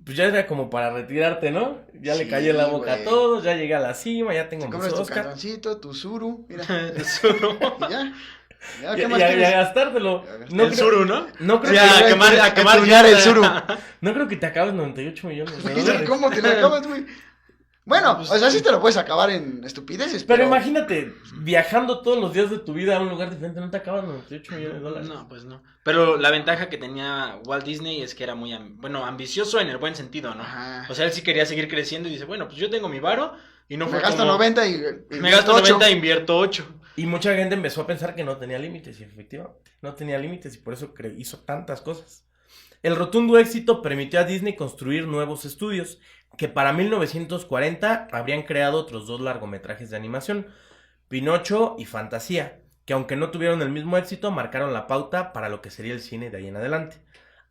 Pues ya era como para retirarte, ¿no? Ya le Sí, cayó la boca güey. a todos, ya llegué a la cima, ya tengo Te mis compras tu Oscar. cantoncito, tu suru, mira. El suru. Y ya. Ya, ¿qué Ya, más ya quieres? gastártelo. Ya No El creo, suru, ¿no? no creo Sí, que, a quemar, a quemar tunear el mierda. suru. no creo que te acabes 98 millones de ¿Quién sabe dólares. ¿Cómo te lo acabas, güey? Bueno, Pues, o sea, sí te lo puedes acabar en estupideces, Pero imagínate, viajando todos los días de tu vida a un lugar diferente, no te acabas 98 millones de dólares. No, pues no. Pero la ventaja que tenía Walt Disney es que era muy, ambicioso en el buen sentido, ¿no? Ajá. O sea, él sí quería seguir creciendo y dice, bueno, pues yo tengo mi varo y no Me fue gasto como... 90 y Me gasto 8. 90 e invierto 8. Y mucha gente empezó a pensar que no tenía límites, y efectivamente, no tenía límites, y por eso hizo tantas cosas. El rotundo éxito permitió a Disney construir nuevos estudios, que para 1940 habrían creado otros 2 largometrajes de animación, Pinocho y Fantasía, que aunque no tuvieron el mismo éxito, marcaron la pauta para lo que sería el cine de ahí en adelante.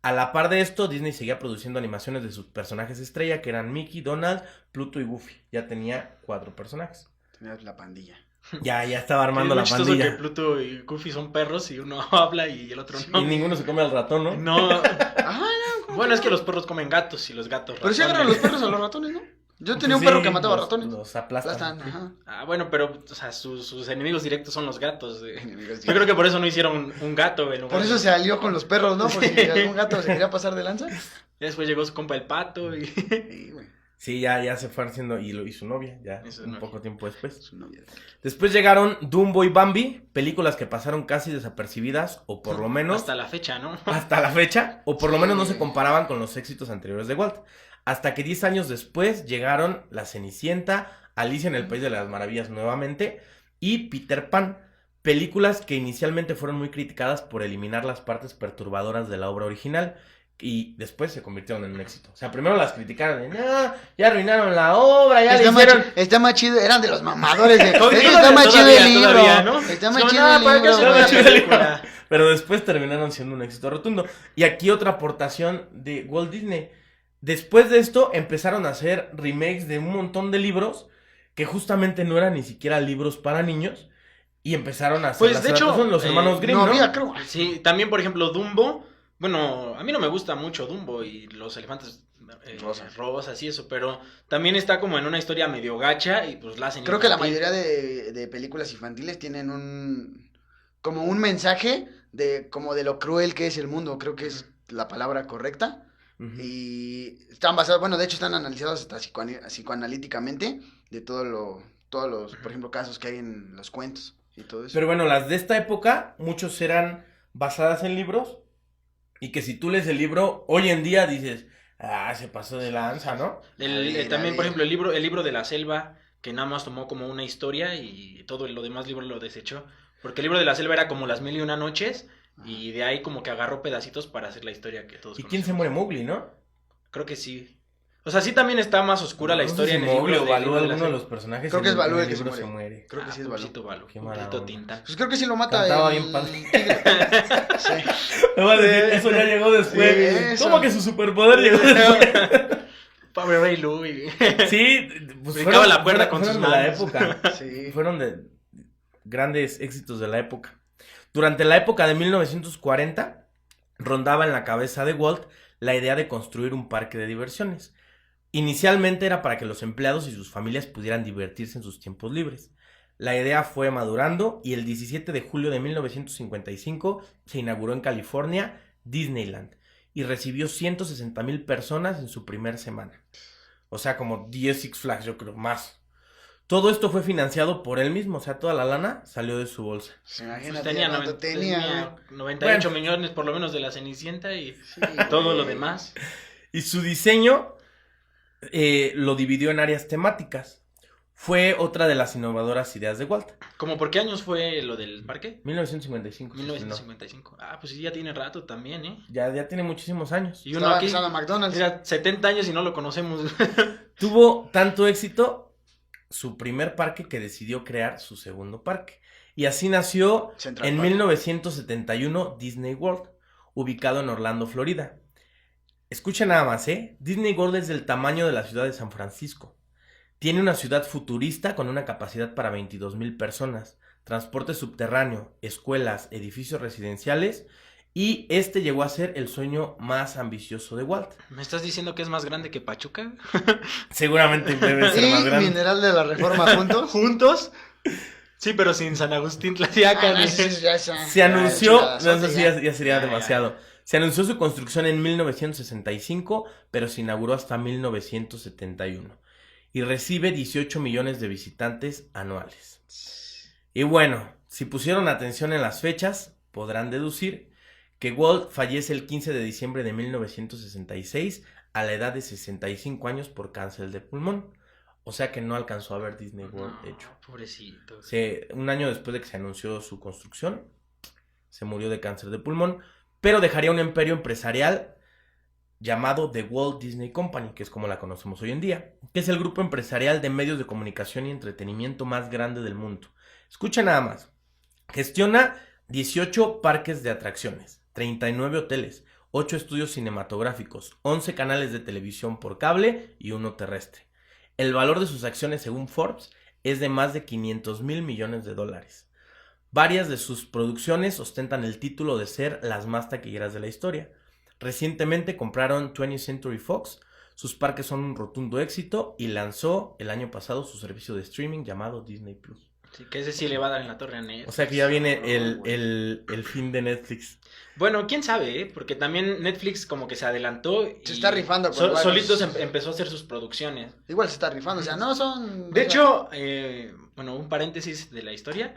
A la par de esto, Disney seguía produciendo animaciones de sus personajes estrella, que eran Mickey, Donald, Pluto y Goofy. Ya tenía 4 personajes. Tenías la pandilla. Ya estaba armando Es la muy chistoso pandilla. que Pluto y Goofy son perros y uno habla y el otro no. Y ninguno se come al ratón, ¿no? No. Ajá, Bueno, es que los perros comen gatos y los gatos pero sí ratones. agarran los perros a los ratones, ¿no? Yo tenía un Pues perro sí, que mataba los- ratones. Los aplastan. Aplastan, ajá. Ah, bueno, pero, o sea, sus enemigos directos son los gatos. Enemigos Yo creo que por eso no hicieron un gato en lugar Por eso de- se alió con los perros, ¿no? Por si algún gato se quería pasar de lanza. Ya después llegó su compa el pato y... Sí, güey. Sí, ya se fue haciendo, y su novia, ya, Y su un novia. poco tiempo después. Su novia. Después llegaron Dumbo y Bambi, películas que pasaron casi desapercibidas, o por lo menos, Hasta la fecha, ¿no? hasta la fecha, o por lo Sí. menos no se comparaban con los éxitos anteriores de Walt. Hasta que 10 años después llegaron La Cenicienta, Alicia en el País de las Maravillas nuevamente, y Peter Pan, películas que inicialmente fueron muy criticadas por eliminar las partes perturbadoras de la obra original, y después se convirtieron en un éxito. O sea, primero las criticaron de, no, ya arruinaron la obra, ya le hicieron... Está más chido, eran de los mamadores de. Todavía, Está más chido el libro. todavía, ¿no? Está más No, chido no, el ¿para qué libro. se va a güey. hacer película? Pero después terminaron siendo un éxito rotundo. Y aquí otra aportación de Walt Disney. Después de esto empezaron a hacer remakes de un montón de libros que justamente no eran ni siquiera libros para niños. Y empezaron a hacer Pues, las de hecho, adaptaciones, los hermanos Grimm, No ¿no? había, creo. Sí, también, por ejemplo, Dumbo. Bueno, a mí no me gusta mucho Dumbo y los elefantes Rosas. rosas y eso, pero también está como en una historia medio gacha y pues la hacen Creo que la infantil. mayoría de películas infantiles tienen como un mensaje como de lo cruel que es el mundo, creo que es la palabra correcta. Ujú. Y están basados, bueno, de hecho están analizados hasta psicoanalíticamente de todos los, por ejemplo, casos que hay en los cuentos. y todo eso. Pero bueno, las de esta época, muchos eran basadas en libros. Y que si tú lees el libro, hoy en día dices, se pasó de lanza, ¿no? También, por ejemplo, el libro de la selva, que nada más tomó como una historia y todo lo demás libro lo desechó. Porque el libro de la selva era como las 1001 noches y de ahí como que agarró pedacitos para hacer la historia que todos ¿Y quién se muere? Mowgli, ¿no? Creo que sí. O sea, sí también está más oscura la historia en el Mowgli libro o Balú, de la alguno de selva. los personajes. Creo que es Balú en el que libro se muere. Creo que sí es Balú. Pobrecito Balú. Qué mala Pobrecito onda. Tintán. Pues creo que sí lo mata Cantaba el bien padre. tigre. Sí. Me va a decir, eso ya llegó después. Sí, eso. ¿Cómo que su superpoder llegó después? Pobre Rey Louie. Sí, pues Brincaba la cuerda con sus de la manos. época. Sí. Fueron de grandes éxitos de la época. Durante la época de 1940, rondaba en la cabeza de Walt la idea de construir un parque de diversiones. Inicialmente era para que los empleados y sus familias pudieran divertirse en sus tiempos libres. La idea fue madurando y el 17 de julio de 1955 se inauguró en California Disneyland y recibió 160,000 personas en su primer semana. O sea, como 10 Six Flags, yo creo, más. Todo esto fue financiado por él mismo, o sea, toda la lana salió de su bolsa. Pues imagínate, Tenía, cuánto tenía. 98 millones por lo menos de la Cenicienta y Sí, todo güey. lo demás. Y su diseño lo dividió en áreas temáticas. Fue otra de las innovadoras ideas de Walt. ¿Cómo por qué años fue lo del parque? 1955. 1955. Ah, pues sí, ya tiene rato también, ¿eh? Ya tiene muchísimos años. Y uno Estaba aquí, empezando a McDonald's. mira, 70 años y no lo conocemos. Tuvo tanto éxito su primer parque que decidió crear su segundo parque. Y así nació Central en Park. 1971 Disney World, ubicado en Orlando, Florida. Escucha nada más, Disney World es del tamaño de la ciudad de San Francisco. Tiene una ciudad futurista con una capacidad para 22,000 personas, transporte subterráneo, escuelas, edificios residenciales, y este llegó a ser el sueño más ambicioso de Walt. ¿Me estás diciendo que es más grande que Pachuca? Seguramente debe ser más Y grande. Mineral de la Reforma juntos. ¿Juntos? Sí, pero sin San Agustín Tlaxiaca. Ah, no, ese ya es- Se anunció, ya, no, eso sí ya. ya sería Ya, demasiado. Se anunció su construcción en 1965, pero se inauguró hasta 1971. Y recibe 18 millones de visitantes anuales. Y bueno, si pusieron atención en las fechas, podrán deducir que Walt fallece el 15 de diciembre de 1966 a la edad de 65 años por cáncer de pulmón. O sea que no alcanzó a ver Disney World, de hecho. Pobrecito. Un año después de que se anunció su construcción, se murió de cáncer de pulmón, pero dejaría un imperio empresarial llamado The Walt Disney Company, que es como la conocemos hoy en día, que es el grupo empresarial de medios de comunicación y entretenimiento más grande del mundo. Escucha nada más. Gestiona 18 parques de atracciones, 39 hoteles, 8 estudios cinematográficos, 11 canales de televisión por cable y uno terrestre. El valor de sus acciones, según Forbes, es de más de 500,000 millones de dólares. Varias de sus producciones ostentan el título de ser las más taquilleras de la historia. Recientemente compraron 20th Century Fox, sus parques son un rotundo éxito y lanzó el año pasado su servicio de streaming llamado Disney Plus. Sí, que ese sí le va a dar en la torre a Netflix. O sea que ya viene No, el fin de Netflix. Bueno, quién sabe, ¿eh? Porque también Netflix como que se adelantó y Se está rifando con varios. solitos empezó a hacer sus producciones. Igual se está rifando, o sea, no son... De hecho, bueno, un paréntesis de la historia.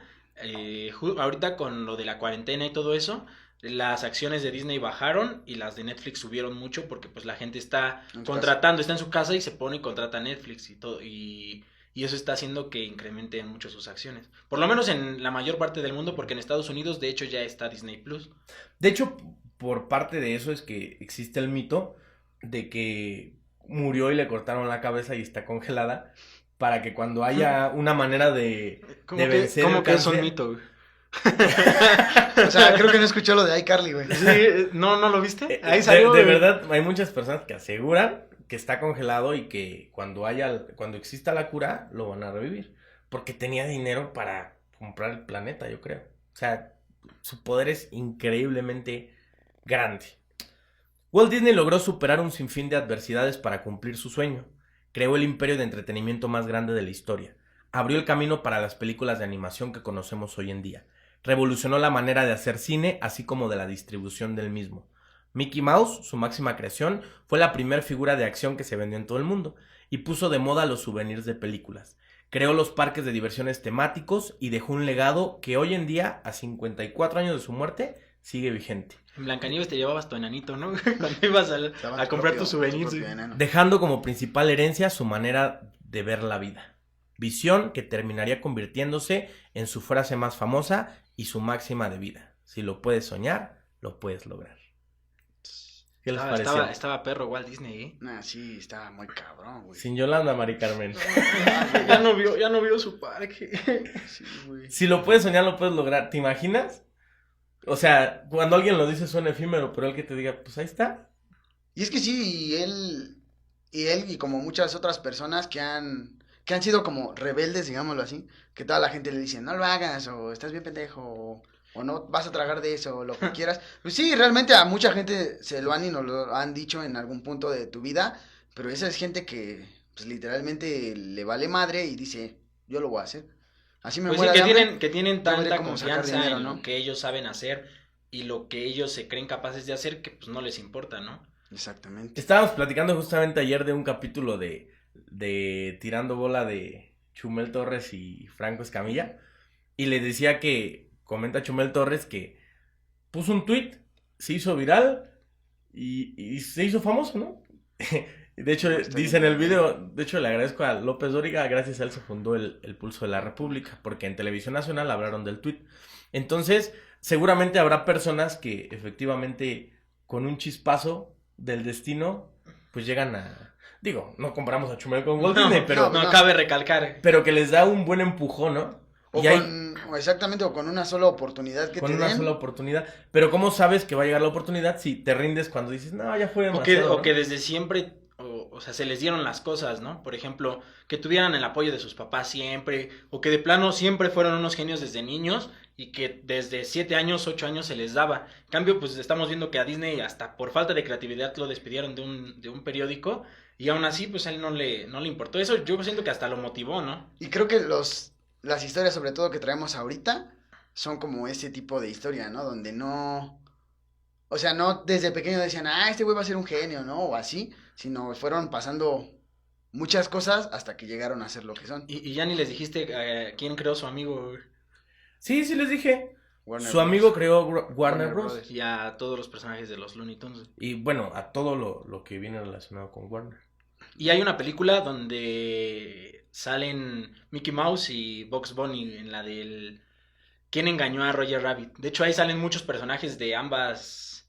Ahorita con lo de la cuarentena y todo eso, las acciones de Disney bajaron y las de Netflix subieron mucho porque pues la gente está En su contratando, está en su casa y se pone y contrata Netflix y todo y eso está haciendo que incrementen mucho sus acciones. Por lo menos en la mayor parte del mundo, porque en Estados Unidos de hecho ya está Disney Plus. De hecho, por parte de eso es que existe el mito de que murió y le cortaron la cabeza y está congelada para que cuando haya una manera de vencer el ¿Cómo que es un cáncer- mito, güey? O sea, creo que no escuchó lo de iCarly, güey. Sí, ¿no lo viste? Ahí De salió. güey. verdad, hay muchas personas que aseguran que está congelado y que cuando exista la cura, lo van a revivir. Porque tenía dinero para comprar el planeta, yo creo. O sea, su poder es increíblemente grande. Walt Disney logró superar un sinfín de adversidades para cumplir su sueño. Creó el imperio de entretenimiento más grande de la historia. Abrió el camino para las películas de animación que conocemos hoy en día. Revolucionó la manera de hacer cine, así como de la distribución del mismo. Mickey Mouse, su máxima creación, fue la primera figura de acción que se vendió en todo el mundo y puso de moda los souvenirs de películas. Creó los parques de diversiones temáticos y dejó un legado que hoy en día, a 54 años de su muerte, sigue vigente. En Blancanieves te llevabas tu enanito, ¿no? Cuando ibas a comprar tus souvenirs. Dejando como principal herencia su manera de ver la vida. Visión que terminaría convirtiéndose en su frase más famosa y su máxima de vida. Si lo puedes soñar, lo puedes lograr. ¿Qué les pareció? Estaba perro Walt Disney, ¿eh? Nah, sí, estaba muy cabrón, güey. Sin Yolanda, Mari Carmen. Ya no vio su parque. Sí, güey. Si lo puedes soñar, lo puedes lograr. ¿Te imaginas? O sea, cuando alguien lo dice suena efímero, pero el que te diga, pues ahí está. Y es que sí, él y como muchas otras personas que han sido como rebeldes, digámoslo así, que toda la gente le dice, no lo hagas, o estás bien pendejo, o no vas a tragar de eso, o lo que quieras. Pues sí, realmente a mucha gente se lo han y nos lo han dicho en algún punto de tu vida, pero esa es gente que pues literalmente le vale madre y dice, yo lo voy a hacer. Así me Pues muera sí, de hambre, que tienen yo veré tanta cómo sacar confianza dinero, en ¿no? lo que ellos saben hacer y lo que ellos se creen capaces de hacer que pues no les importa, ¿no? Exactamente. Estábamos platicando justamente ayer de un capítulo de Tirando Bola de Chumel Torres y Franco Escamilla. Y les decía que, comenta Chumel Torres, que puso un tweet, se hizo viral y se hizo famoso, ¿no? De hecho, dice en el video, de hecho le agradezco a López Dóriga, gracias a él se fundó el Pulso de la República, porque en Televisión Nacional hablaron del tweet. Entonces, seguramente habrá personas que efectivamente con un chispazo del destino, pues llegan a... Digo, no comparamos a Chumel con Walt Disney, pero... No cabe recalcar. Pero que les da un buen empujón, ¿no? Exactamente, o con una sola oportunidad que con te una den. sola oportunidad. Pero ¿cómo sabes que va a llegar la oportunidad si te rindes cuando dices, no, ya fue demasiado? O que desde siempre, o sea, se les dieron las cosas, ¿no? Por ejemplo, que tuvieran el apoyo de sus papás siempre, o que de plano siempre fueron unos genios desde niños y que desde 7 años, 8 años se les daba. En cambio, pues estamos viendo que a Disney hasta por falta de creatividad lo despidieron de un periódico y aún así, pues a él no le importó eso. Yo siento que hasta lo motivó, ¿no? Y creo que las historias, sobre todo que traemos ahorita, son como ese tipo de historia, ¿no? Donde no... O sea, no desde pequeño decían, este güey va a ser un genio, ¿no? O así, sino fueron pasando muchas cosas hasta que llegaron a ser lo que son. Y ya ni les dijiste quién creó su amigo. Sí, les dije. Warner Su Bros. amigo creó Warner Bros. Brothers. Y a todos los personajes de los Looney Tunes. Y bueno, a todo lo que viene relacionado con Warner. Y hay una película donde salen Mickey Mouse y Bugs Bunny en la del ¿Quién engañó a Roger Rabbit? De hecho, ahí salen muchos personajes de ambas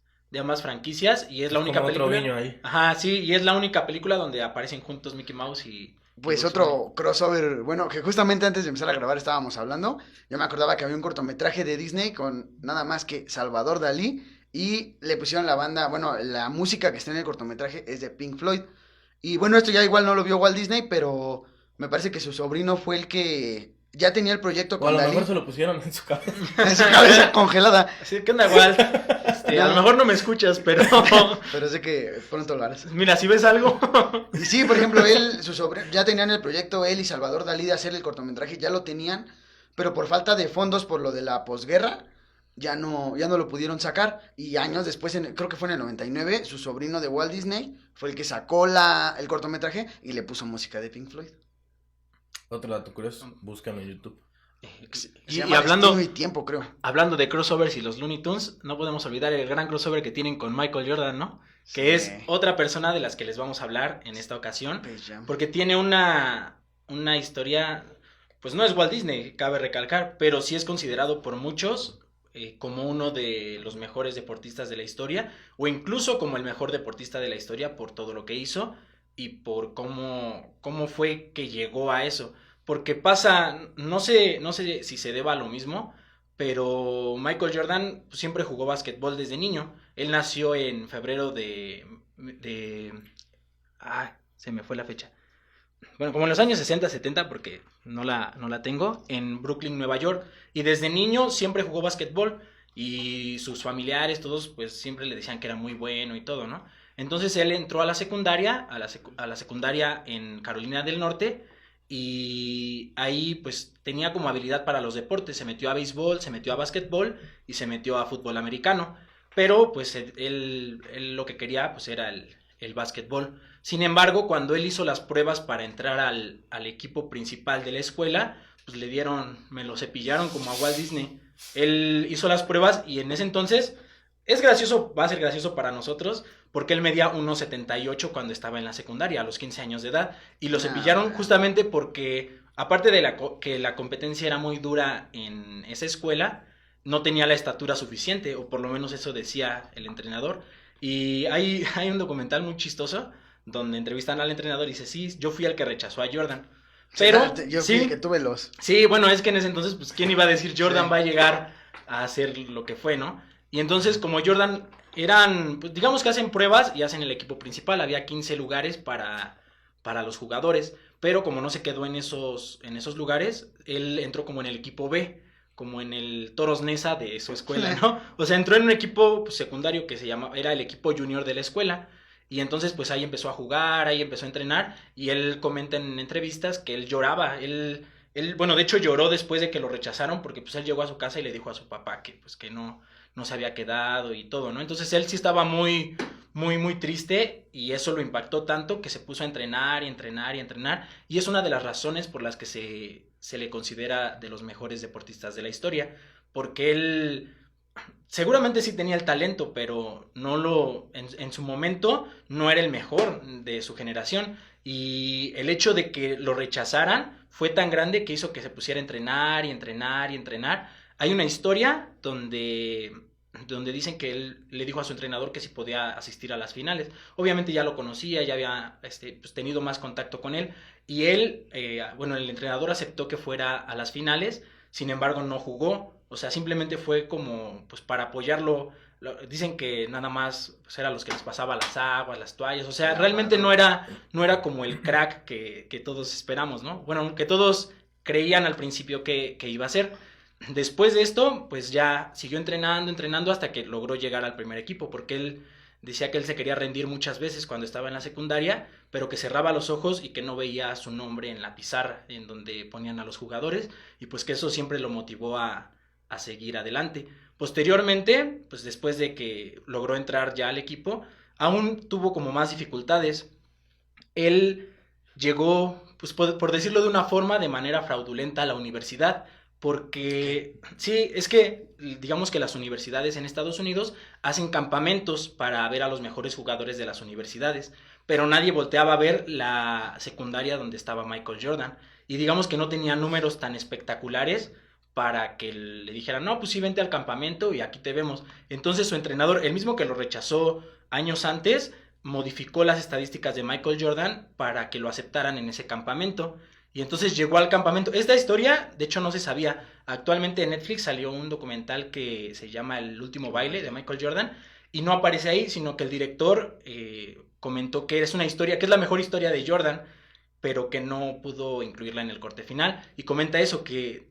franquicias y es la única como otro película. guiño ahí. Ajá, sí, y es la única película donde aparecen juntos Mickey Mouse y Pues Bugs otro Bunny. crossover, bueno, que justamente antes de empezar a grabar estábamos hablando. Yo me acordaba que había un cortometraje de Disney con nada más que Salvador Dalí y le pusieron la banda, bueno, la música que está en el cortometraje es de Pink Floyd. Y bueno, esto ya igual no lo vio Walt Disney, pero me parece que su sobrino fue el que ya tenía el proyecto O a con lo Dalí mejor se lo pusieron en su cabeza. en su cabeza congelada. Sí, ¿qué onda, Walt? A lo mejor no me escuchas, pero Pero sé que pronto lo harás. mira, si ves algo. Y sí, por ejemplo, su sobrino, ya tenían el proyecto, él y Salvador Dalí de hacer el cortometraje, ya lo tenían, pero por falta de fondos por lo de la posguerra, ya no lo pudieron sacar. Y años después, creo que fue en el 99, su sobrino de Walt Disney fue el que sacó el cortometraje y le puso música de Pink Floyd. Otro dato curioso, búscalo en YouTube. Se Y llama hablando, Destino y Tiempo, creo. hablando de crossovers y los Looney Tunes, no podemos olvidar el gran crossover que tienen con Michael Jordan, ¿no? Que Sí. es otra persona de las que les vamos a hablar en esta ocasión. Space Jam. Porque tiene una historia, pues no es Walt Disney, cabe recalcar, pero sí es considerado por muchos como uno de los mejores deportistas de la historia, o incluso como el mejor deportista de la historia por todo lo que hizo y por cómo fue que llegó a eso. Porque pasa, no sé si se deba a lo mismo, pero Michael Jordan siempre jugó básquetbol desde niño. Él nació en febrero se me fue la fecha. Bueno, como en los años 60, 70, porque no la tengo, en Brooklyn, Nueva York. Y desde niño siempre jugó básquetbol y sus familiares, todos, pues siempre le decían que era muy bueno y todo, ¿no? Entonces él entró a la secundaria, a la secundaria en Carolina del Norte, y ahí pues tenía como habilidad para los deportes. Se metió a béisbol, se metió a básquetbol y se metió a fútbol americano. Pero pues él lo que quería pues era el básquetbol. Sin embargo, cuando él hizo las pruebas para entrar al equipo principal de la escuela, pues me lo cepillaron como a Walt Disney. Él hizo las pruebas y en ese entonces, va a ser gracioso para nosotros, porque él medía 1.78 cuando estaba en la secundaria, a los 15 años de edad, y lo cepillaron justamente porque, aparte de que la competencia era muy dura en esa escuela, no tenía la estatura suficiente, o por lo menos eso decía el entrenador. Y hay un documental muy chistoso donde entrevistan al entrenador y dice, sí, yo fui el que rechazó a Jordan. Pero, yo fui el que tuve los... Sí, bueno, es que en ese entonces, pues, ¿quién iba a decir Jordan va a llegar a hacer lo que fue, ¿no? Y entonces, como Jordan pues, digamos que hacen pruebas y hacen el equipo principal, había 15 lugares para los jugadores, pero como no se quedó en esos lugares, él entró como en el equipo B, como en el Toros Neza de su escuela, ¿no? O sea, entró en un equipo pues, secundario que era el equipo junior de la escuela. Y entonces pues ahí empezó a jugar, ahí empezó a entrenar y él comenta en entrevistas que él lloraba, bueno, de hecho lloró después de que lo rechazaron porque pues él llegó a su casa y le dijo a su papá que pues que no se había quedado y todo, ¿no? Entonces él sí estaba muy, muy, muy triste y eso lo impactó tanto que se puso a entrenar y entrenar y entrenar y es una de las razones por las que se le considera de los mejores deportistas de la historia, porque él... Seguramente sí tenía el talento, pero en su momento no era el mejor de su generación. Y el hecho de que lo rechazaran fue tan grande que hizo que se pusiera a entrenar y entrenar y entrenar. Hay una historia donde dicen que él le dijo a su entrenador que si podía asistir a las finales. Obviamente ya lo conocía, ya había pues, tenido más contacto con él. Y él, el entrenador aceptó que fuera a las finales, sin embargo no jugó. O sea, simplemente fue como, pues, para apoyarlo. Dicen que nada más pues, era los que les pasaba las aguas, las toallas. O sea, realmente no era como el crack que todos esperamos, ¿no? Bueno, que todos creían al principio que iba a ser. Después de esto, pues ya siguió entrenando hasta que logró llegar al primer equipo, porque él decía que él se quería rendir muchas veces cuando estaba en la secundaria, pero que cerraba los ojos y que no veía su nombre en la pizarra en donde ponían a los jugadores, y pues que eso siempre lo motivó a seguir adelante. Posteriormente, pues después de que logró entrar ya al equipo, aún tuvo como más dificultades. Él llegó, pues por decirlo de una forma, de manera fraudulenta a la universidad, porque sí, es que digamos que las universidades en Estados Unidos hacen campamentos para ver a los mejores jugadores de las universidades, pero nadie volteaba a ver la secundaria donde estaba Michael Jordan, y digamos que no tenía números tan espectaculares para que le dijeran, no, pues sí, vente al campamento y aquí te vemos. Entonces su entrenador, el mismo que lo rechazó años antes, modificó las estadísticas de Michael Jordan para que lo aceptaran en ese campamento. Y entonces llegó al campamento. Esta historia, de hecho, no se sabía. Actualmente en Netflix salió un documental que se llama El último baile de Michael Jordan, y no aparece ahí, sino que el director comentó que es una historia, que es la mejor historia de Jordan, pero que no pudo incluirla en el corte final, y comenta eso, que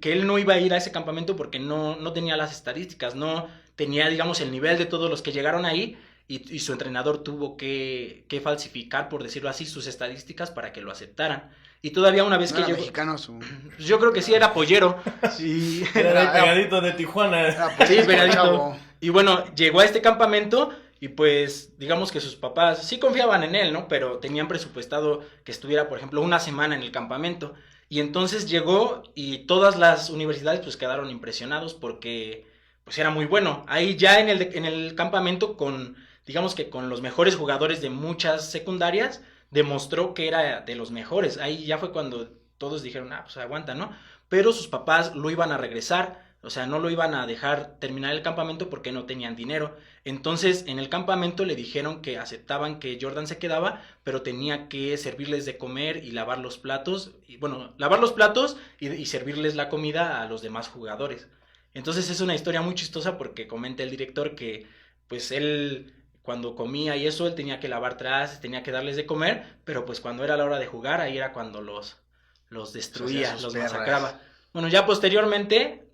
él no iba a ir a ese campamento porque no tenía las estadísticas, no tenía, digamos, el nivel de todos los que llegaron ahí, y su entrenador tuvo que falsificar, por decirlo así, sus estadísticas para que lo aceptaran. Y todavía una vez No que era llegó... mexicano Yo creo que sí, era pollero. Sí, Era el pegadito de Tijuana. sí, pegadito. Chavo. Y bueno, llegó a este campamento y pues digamos que sus papás sí confiaban en él, ¿no? Pero tenían presupuestado que estuviera, por ejemplo, una semana en el campamento. Y entonces llegó y todas las universidades pues quedaron impresionados porque pues era muy bueno. Ahí ya en el campamento digamos que con los mejores jugadores de muchas secundarias, demostró que era de los mejores. Ahí ya fue cuando todos dijeron, pues aguanta, ¿no? Pero sus papás lo iban a regresar, o sea, no lo iban a dejar terminar el campamento porque no tenían dinero. Entonces, en el campamento le dijeron que aceptaban que Jordan se quedaba, pero tenía que servirles de comer y lavar los platos, y servirles la comida a los demás jugadores. Entonces es una historia muy chistosa porque comenta el director que, pues él, cuando comía y eso, él tenía que lavar trastes, tenía que darles de comer, pero pues cuando era la hora de jugar, ahí era cuando los destruía, los masacraba. Bueno, ya posteriormente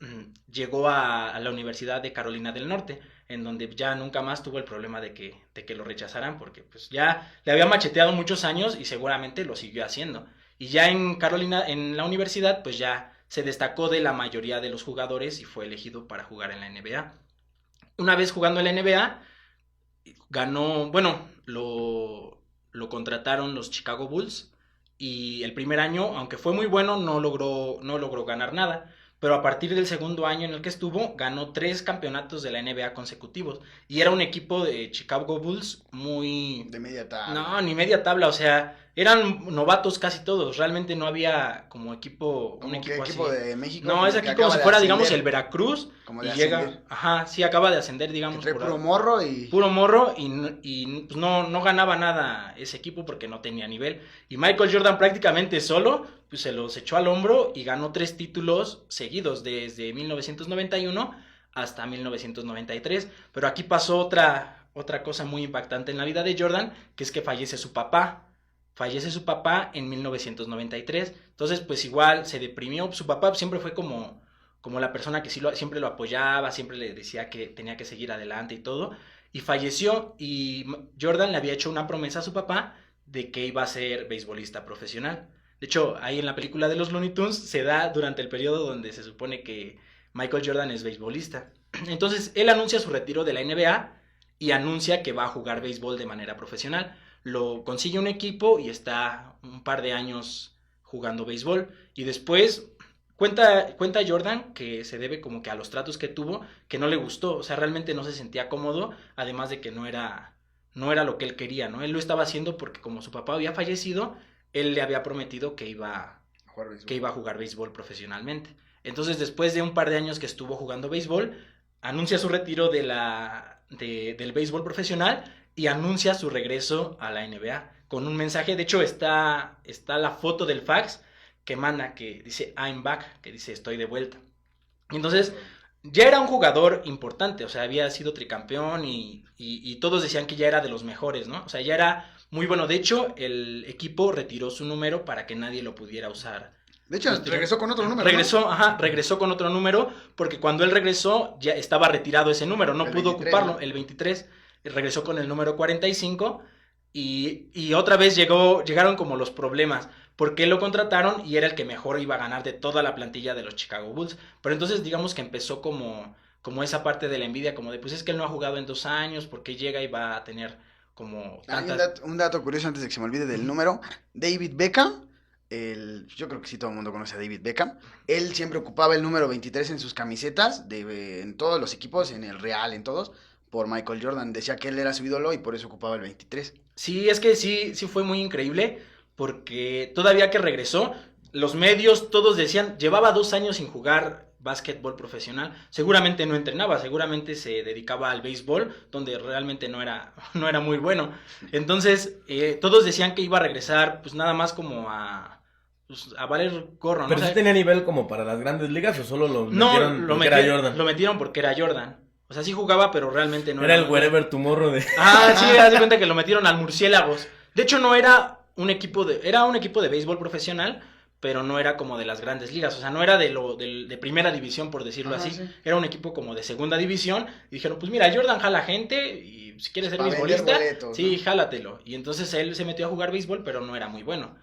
llegó a la Universidad de Carolina del Norte, en donde ya nunca más tuvo el problema de que lo rechazaran, porque pues ya le había macheteado muchos años y seguramente lo siguió haciendo. Y ya en la universidad, pues ya se destacó de la mayoría de los jugadores y fue elegido para jugar en la NBA. Una vez jugando en la NBA, ganó, bueno, lo contrataron los Chicago Bulls y el primer año, aunque fue muy bueno, no logró ganar nada. Pero a partir del segundo año en el que estuvo, ganó 3 campeonatos de la NBA consecutivos. Y era un equipo de Chicago Bulls muy... De media tabla. No, ni media tabla, o sea, eran novatos casi todos. Realmente no había como equipo... Como un equipo que equipo así. de México. No, es aquí como si fuera, digamos, el Veracruz. Como y de llega... ascender. Ajá, sí, acaba de ascender, Que digamos. trae por puro ahí. morro y... Puro morro y pues no ganaba nada ese equipo porque no tenía nivel. Y Michael Jordan prácticamente solo pues se los echó al hombro y ganó 3 títulos seguidos desde 1991 hasta 1993. Pero aquí pasó otra cosa muy impactante en la vida de Jordan, que es que fallece su papá. Fallece su papá en 1993. Entonces pues igual se deprimió. Su papá siempre fue como la persona que siempre lo apoyaba, siempre le decía que tenía que seguir adelante y todo, y falleció, y Jordan le había hecho una promesa a su papá de que iba a ser beisbolista profesional. De hecho, ahí en la película de los Looney Tunes se da durante el periodo donde se supone que Michael Jordan es beisbolista. Entonces, él anuncia su retiro de la NBA y anuncia que va a jugar béisbol de manera profesional. Lo consigue un equipo y está un par de años jugando béisbol, y después... Cuenta Jordan que se debe como que a los tratos que tuvo, que no le gustó, o sea, realmente no se sentía cómodo, además de que no era lo que él quería, ¿no? Él lo estaba haciendo porque como su papá había fallecido, él le había prometido que iba a jugar béisbol profesionalmente. Entonces, después de un par de años que estuvo jugando béisbol, anuncia su retiro del béisbol profesional y anuncia su regreso a la NBA con un mensaje. De hecho, está la foto del fax que manda, que dice I'm back, que dice estoy de vuelta. Entonces, ya era un jugador importante, o sea, había sido tricampeón y todos decían que ya era de los mejores, ¿no? O sea, ya era muy bueno. De hecho, el equipo retiró su número para que nadie lo pudiera usar. De hecho, regresó con otro número, Regresó con otro número, porque cuando él regresó ya estaba retirado ese número, no pudo 23, ocuparlo, ¿no? el 23, regresó con el número 45 y otra vez llegaron como los problemas, porque lo contrataron y era el que mejor iba a ganar de toda la plantilla de los Chicago Bulls. Pero entonces digamos que empezó como esa parte de la envidia, como de pues es que él no ha jugado en 2 años, ¿por qué llega y va a tener como tantas... Un dato curioso antes de que se me olvide del número. David Beckham, yo creo que sí todo el mundo conoce a David Beckham. Él siempre ocupaba el número 23 en sus camisetas, en todos los equipos, en el Real, en todos, por Michael Jordan. Decía que él era su ídolo y por eso ocupaba el 23. Sí, es que sí fue muy increíble, porque todavía que regresó, los medios todos decían, llevaba 2 años sin jugar básquetbol profesional, seguramente no entrenaba, seguramente se dedicaba al béisbol, donde realmente no era muy bueno. Entonces, todos decían que iba a regresar, pues nada más como a valer gorro, ¿no? ¿Pero o sea, sí tenía nivel como para las grandes ligas o solo lo no, metieron porque era Jordan? Lo metieron porque era Jordan. O sea, sí jugaba, pero realmente no Era el muy Wherever Tomorrow de... Ah, sí, haz de cuenta que lo metieron al Murciélagos. De hecho, no era era un equipo de béisbol profesional, pero no era como de las grandes ligas. O sea, no era de primera división, por decirlo así. Sí. Era un equipo como de segunda división. Y dijeron, pues mira, Jordan jala gente y si quieres ser beisbolista, boletos, sí, ¿no? Jálatelo. Y entonces él se metió a jugar béisbol, pero no era muy bueno.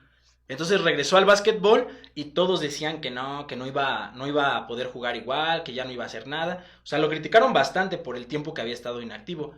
Entonces regresó al básquetbol y todos decían que no iba a poder jugar igual, que ya no iba a hacer nada. O sea, lo criticaron bastante por el tiempo que había estado inactivo.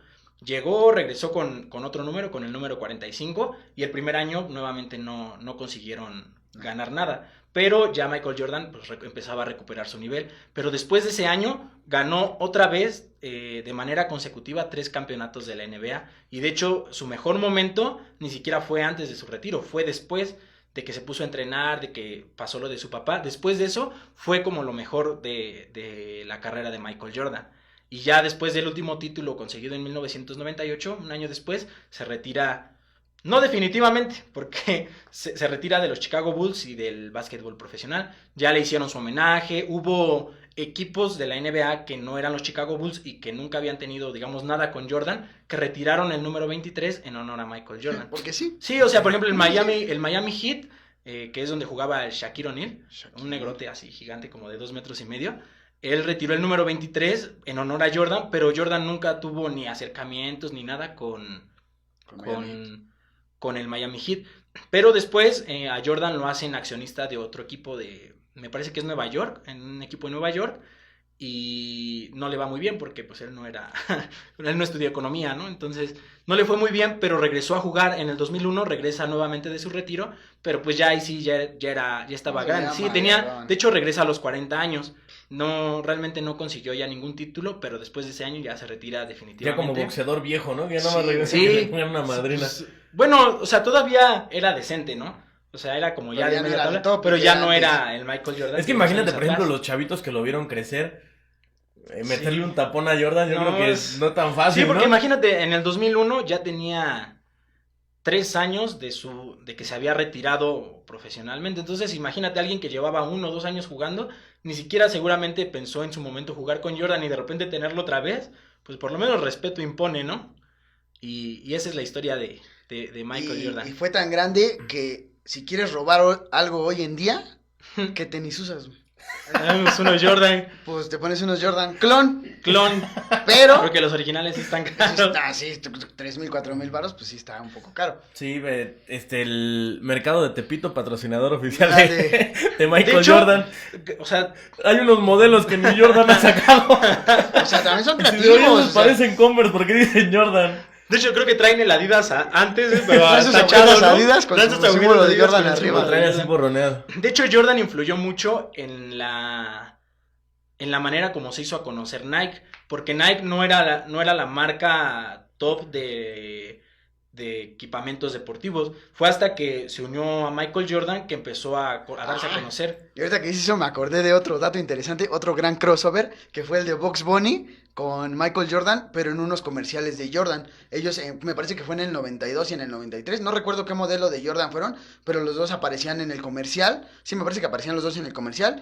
Regresó con otro número, con el número 45, y el primer año nuevamente no consiguieron ganar nada. Pero ya Michael Jordan pues, empezaba a recuperar su nivel. Pero después de ese año ganó otra vez de manera consecutiva 3 campeonatos de la NBA. Y de hecho su mejor momento ni siquiera fue antes de su retiro, fue después de que se puso a entrenar, de que pasó lo de su papá. Después de eso fue como lo mejor de la carrera de Michael Jordan. Y ya después del último título conseguido en 1998, un año después, se retira, no definitivamente, porque se retira de los Chicago Bulls y del básquetbol profesional. Ya le hicieron su homenaje, hubo equipos de la NBA que no eran los Chicago Bulls y que nunca habían tenido, digamos, nada con Jordan, que retiraron el número 23 en honor a Michael Jordan. Porque sí. Sí, o sea, por ejemplo, el Miami Heat, que es donde jugaba el Shaquille O'Neal, un negrote así gigante como de 2,5 metros. Él retiró el número 23 en honor a Jordan, pero Jordan nunca tuvo ni acercamientos ni nada con el Miami Heat. Pero después a Jordan lo hacen accionista de otro equipo me parece que es Nueva York, en un equipo de Nueva York. y no le va muy bien porque pues él no estudió economía, ¿no? Entonces no le fue muy bien, pero regresó a jugar en el 2001, regresa nuevamente de su retiro, pero pues ya ahí sí ya estaba grande. Sí, de hecho regresa a los 40 años. No, realmente no consiguió ya ningún título, pero después de ese año ya se retira definitivamente. Ya como boxeador viejo, ¿no? Ya no más regresa una madrina. Bueno, o sea, todavía era decente, ¿no? O sea, era como ya de media tabla, pero ya no era el Michael Jordan. Es que imagínate, por ejemplo, los chavitos que lo vieron crecer, meterle un tapón a Jordan, yo creo que es no tan fácil, sí, porque ¿no? imagínate, en el 2001 ya tenía 3 años de que se había retirado profesionalmente. Entonces, imagínate a alguien que llevaba 1 o 2 años jugando, ni siquiera seguramente pensó en su momento jugar con Jordan y de repente tenerlo otra vez, pues por lo menos respeto impone, ¿no? Y esa es la historia de Michael Jordan. Y fue tan grande que si quieres robar algo hoy en día, ¿qué tenis usas? Unos Jordan. Pues te pones unos Jordan clon. Pero porque los originales sí están caros. Sí, 3,000, 4,000 varos, pues sí está un poco caro. Sí, el mercado de Tepito, patrocinador oficial de Michael de hecho, Jordan. O sea, hay unos modelos que ni Jordan ha sacado. O sea, también son Si creativos. parecen Converse porque dicen Jordan. De hecho, creo que traen el Adidas antes, pero esos tachado, ¿no? Adidas con su símbolo de Jordan arriba. Traen así borroneado. De hecho, Jordan influyó mucho en la manera como se hizo a conocer Nike, porque Nike no era la marca top de equipamientos deportivos. Fue hasta que se unió a Michael Jordan que empezó a darse a conocer. Y ahorita que dices eso me acordé de otro dato interesante, otro gran crossover, que fue el de Bugs Bunny con Michael Jordan, pero en unos comerciales de Jordan. Ellos, me parece que fue en el 92 y en el 93, no recuerdo qué modelo de Jordan fueron, pero los dos aparecían en el comercial. Sí, me parece que aparecían los dos en el comercial,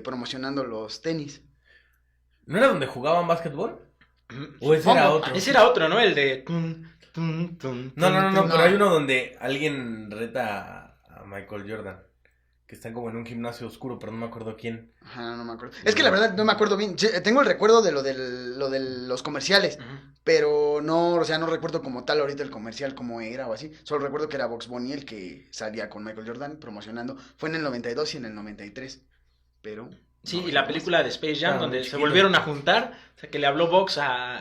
promocionando los tenis. ¿No era donde jugaban básquetbol? ¿O ese era otro? Ese era otro, ¿no? El de... No, pero hay uno donde alguien reta a Michael Jordan. Que están como en un gimnasio oscuro, pero no me acuerdo quién. Ajá, no me acuerdo. Es que la verdad no me acuerdo bien. Tengo el recuerdo de lo de los comerciales, pero no, o sea, no recuerdo como tal ahorita el comercial cómo era o así. Solo recuerdo que era Bugs Bunny el que salía con Michael Jordan promocionando. Fue en el 92 y en el 93, pero... Sí, y la película de Space Jam, donde se volvieron a juntar, o sea, que le habló Bugs a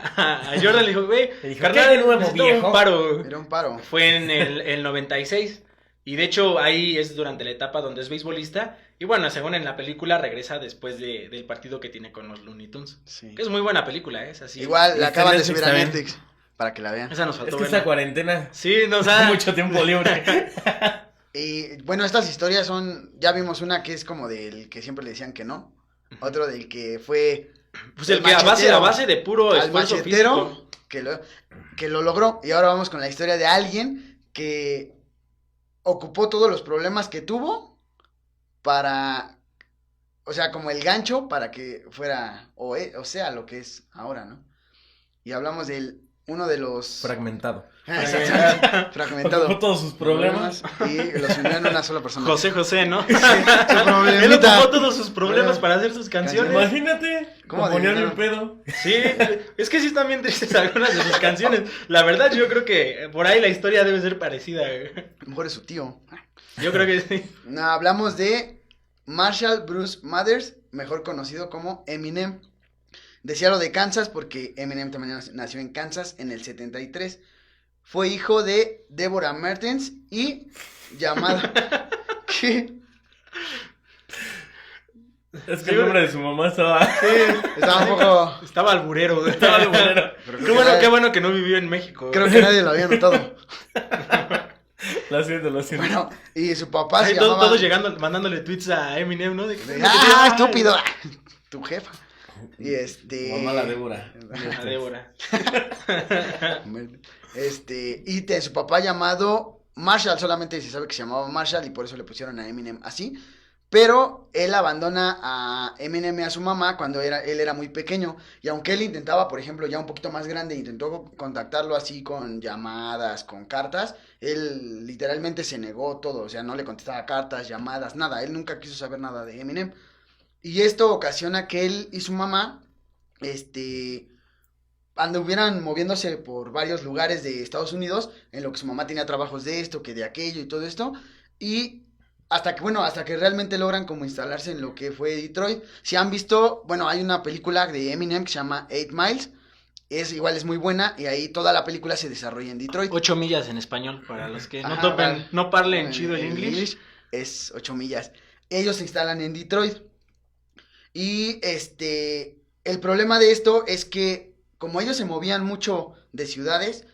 Jordan, le dijo, güey, carnal, de nuevo, viejo. Un paro. Era un paro. Fue en el 96, y de hecho ahí es durante la etapa donde es beisbolista, y bueno, según en la película, regresa después del partido que tiene con los Looney Tunes, sí. Que es muy buena película, es así. Igual, la acaban de subir a Netflix, para que la vean. Esa nos faltó. Es que esa cuarentena, sí, nos da mucho tiempo libre. Y bueno, estas historias ya vimos una que es como del que siempre le decían que no. Otro del que fue... Pues el que a base de puro esfuerzo físico. Que lo logró. Y ahora vamos con la historia de alguien que ocupó todos los problemas que tuvo para... O sea, como el gancho para que fuera... O sea, lo que es ahora, ¿no? Y hablamos del... Uno de los... Fragmentado. Fragmentado. Ocupó todos sus problemas. Y los unió en una sola persona. José, ¿no? Sí, él ocupó todos sus problemas para hacer sus canciones. Imagínate. ¿Cómo ponían un pedo? Sí, es que sí están bien tristes algunas de sus canciones. La verdad, yo creo que por ahí la historia debe ser parecida. A lo mejor es su tío. Yo creo que sí. No, hablamos de Marshall Bruce Mathers, mejor conocido como Eminem. Decía lo de Kansas porque Eminem también nació en Kansas en el 73. Fue hijo de Deborah Mertens y llamada... ¿Qué? Es que el nombre de su mamá estaba... Sí, estaba un poco... Estaba alburero. Qué bueno que no vivió en México. Creo que nadie lo había notado. Lo siento. Bueno, y su papá se llamaba... Todos llegando, mandándole tweets a Eminem, ¿no? Estúpido. Tu jefa. Y Mamá la Débora. La Débora. Y su papá llamado Marshall, solamente se sabe que se llamaba Marshall y por eso le pusieron a Eminem así. Pero él abandona a Eminem y a su mamá cuando él era muy pequeño. Y aunque él intentaba, por ejemplo, ya un poquito más grande, intentó contactarlo así con llamadas, con cartas, él literalmente se negó todo. O sea, no le contestaba cartas, llamadas, nada. Él nunca quiso saber nada de Eminem. Y esto ocasiona que él y su mamá, anduvieran moviéndose por varios lugares de Estados Unidos, en lo que su mamá tenía trabajos de esto, que de aquello y todo esto. Y hasta que realmente logran como instalarse en lo que fue Detroit. Si han visto, bueno, hay una película de Eminem que se llama 8 Miles, es muy buena, y ahí toda la película se desarrolla en Detroit. 8 millas en español, para los que Ajá, no parlen chido el inglés. Es 8 millas. Ellos se instalan en Detroit. Y el problema de esto es que como ellos se movían mucho de ciudades,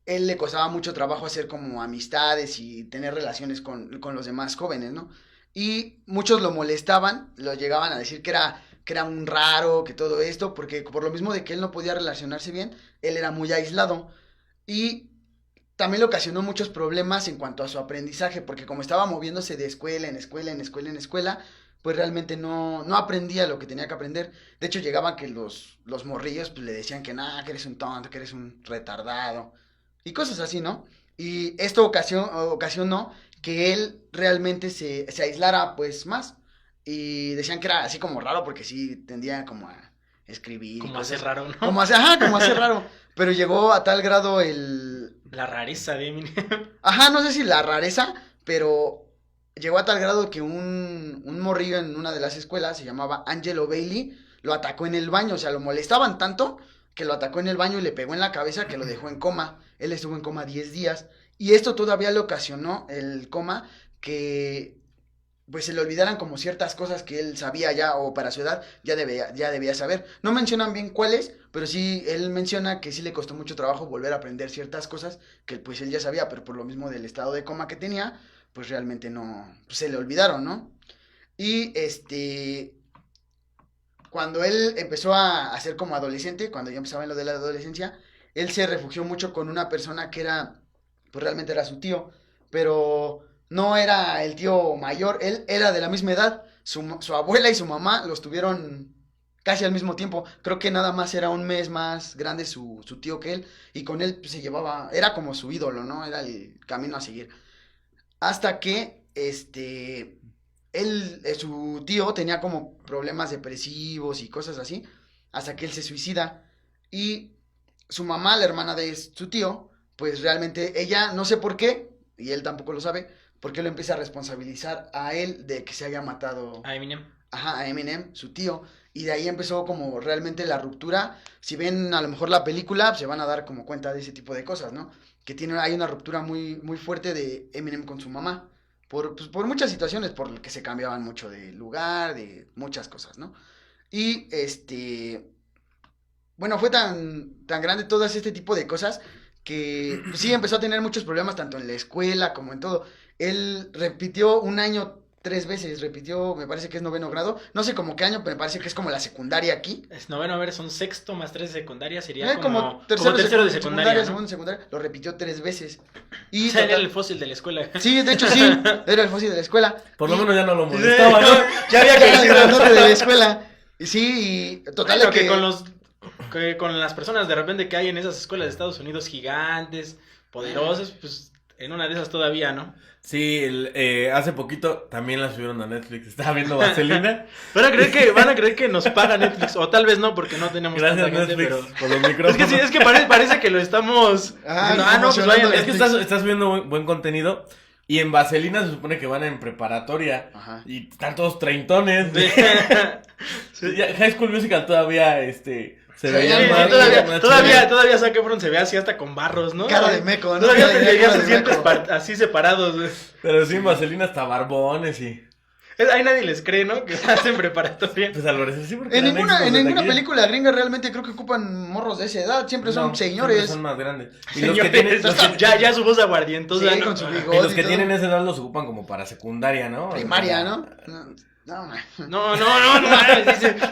él le costaba mucho trabajo hacer como amistades y tener relaciones con los demás jóvenes, ¿no? Y muchos lo molestaban, lo llegaban a decir que era un raro, que todo esto, porque por lo mismo de que él no podía relacionarse bien, él era muy aislado. Y también le ocasionó muchos problemas en cuanto a su aprendizaje, porque como estaba moviéndose de escuela en escuela, en escuela, en escuela, pues realmente no aprendía lo que tenía que aprender. De hecho, llegaban que los morrillos pues, le decían que nada, que eres un tonto, que eres un retardado, y cosas así, ¿no? Y esto ocasionó que él realmente se aislara pues más. Y decían que era así como raro porque sí tendía como a escribir. Como a ser raro, ¿no? Como a ser raro. Pero llegó a tal grado la rareza de Eminem. Ajá, no sé si la rareza, pero llegó a tal grado que un morrillo en una de las escuelas, se llamaba Angelo Bailey, lo atacó en el baño. O sea, lo molestaban tanto que lo atacó en el baño y le pegó en la cabeza que lo dejó en coma. Él estuvo en coma 10 días. Y esto todavía le ocasionó el coma que pues se le olvidaran como ciertas cosas que él sabía ya, o para su edad ya debía saber. No mencionan bien cuáles, pero sí, él menciona que sí le costó mucho trabajo volver a aprender ciertas cosas que pues él ya sabía, pero por lo mismo del estado de coma que tenía, pues realmente no, pues se le olvidaron, ¿no? Y cuando él empezó a ser como adolescente, cuando ya empezaba en lo de la adolescencia, él se refugió mucho con una persona que era, pues realmente era su tío, pero no era el tío mayor, él era de la misma edad, su abuela y su mamá los tuvieron casi al mismo tiempo, creo que nada más era un mes más grande su tío que él, y con él pues, se llevaba, era como su ídolo, ¿no? Era el camino a seguir. Hasta que, su tío tenía como problemas depresivos y cosas así, hasta que él se suicida, y su mamá, la hermana de su tío, pues realmente ella, no sé por qué, y él tampoco lo sabe, por qué lo empieza a responsabilizar a él de que se haya matado A Eminem. a Eminem, su tío, y de ahí empezó como realmente la ruptura. Si ven a lo mejor la película, se van a dar como cuenta de ese tipo de cosas, ¿no? Que hay una ruptura muy, muy fuerte de Eminem con su mamá, por muchas situaciones, por que se cambiaban mucho de lugar, de muchas cosas, ¿no? Y bueno, fue tan grande todo este tipo de cosas que pues, sí empezó a tener muchos problemas tanto en la escuela como en todo. Él repitió un año 3 veces, me parece que es 9º grado, no sé como qué año, pero me parece que es como la secundaria aquí. Es noveno, a ver, son sexto más 3 de secundaria, sería como tercero de secundaria, ¿no? Segundo de secundaria, lo repitió 3 veces. Y o sea, era el fósil de la escuela. Sí, de hecho sí, era el fósil de la escuela. Por lo menos ya no lo molestaba, ¿no? Ya había crecido el norte de la escuela. Y sí, y total bueno, de que con las personas de repente que hay en esas escuelas de Estados Unidos gigantes, poderosas, pues en una de esas todavía, ¿no? Sí, hace poquito también la subieron a Netflix. Estaba viendo Vaselina. Van a creer que nos paga Netflix, o tal vez no, porque no tenemos Gracias tanta gente, Netflix pero... por los micrófonos. Es que parece que lo estamos... pues vayan. Es que estás subiendo buen contenido. Y en Vaselina se supone que van en preparatoria. Ajá. Y están todos treintones. Sí. High School Musical todavía, se veían Sí, más. todavía Zac Efron se ve así hasta con barros, ¿no? Cara de meco, ¿no? Todavía Cara se de sienten meco. así separados, güey. Pero sí, en Vaselina hasta barbones y... Ahí nadie les cree, ¿no? Que hacen preparatoria. Pues al parecer sí, porque En eran éxitos de ninguna taquilla. película gringa realmente creo que ocupan morros de esa edad, siempre son No, señores. siempre son más grandes. Y Señores, los que tienen... ya su voz aguardientosa, Sí, ¿no? con su Y bigote los que y todo. tienen esa edad los ocupan como para secundaria, ¿no? Primaria, ¿no? No, No,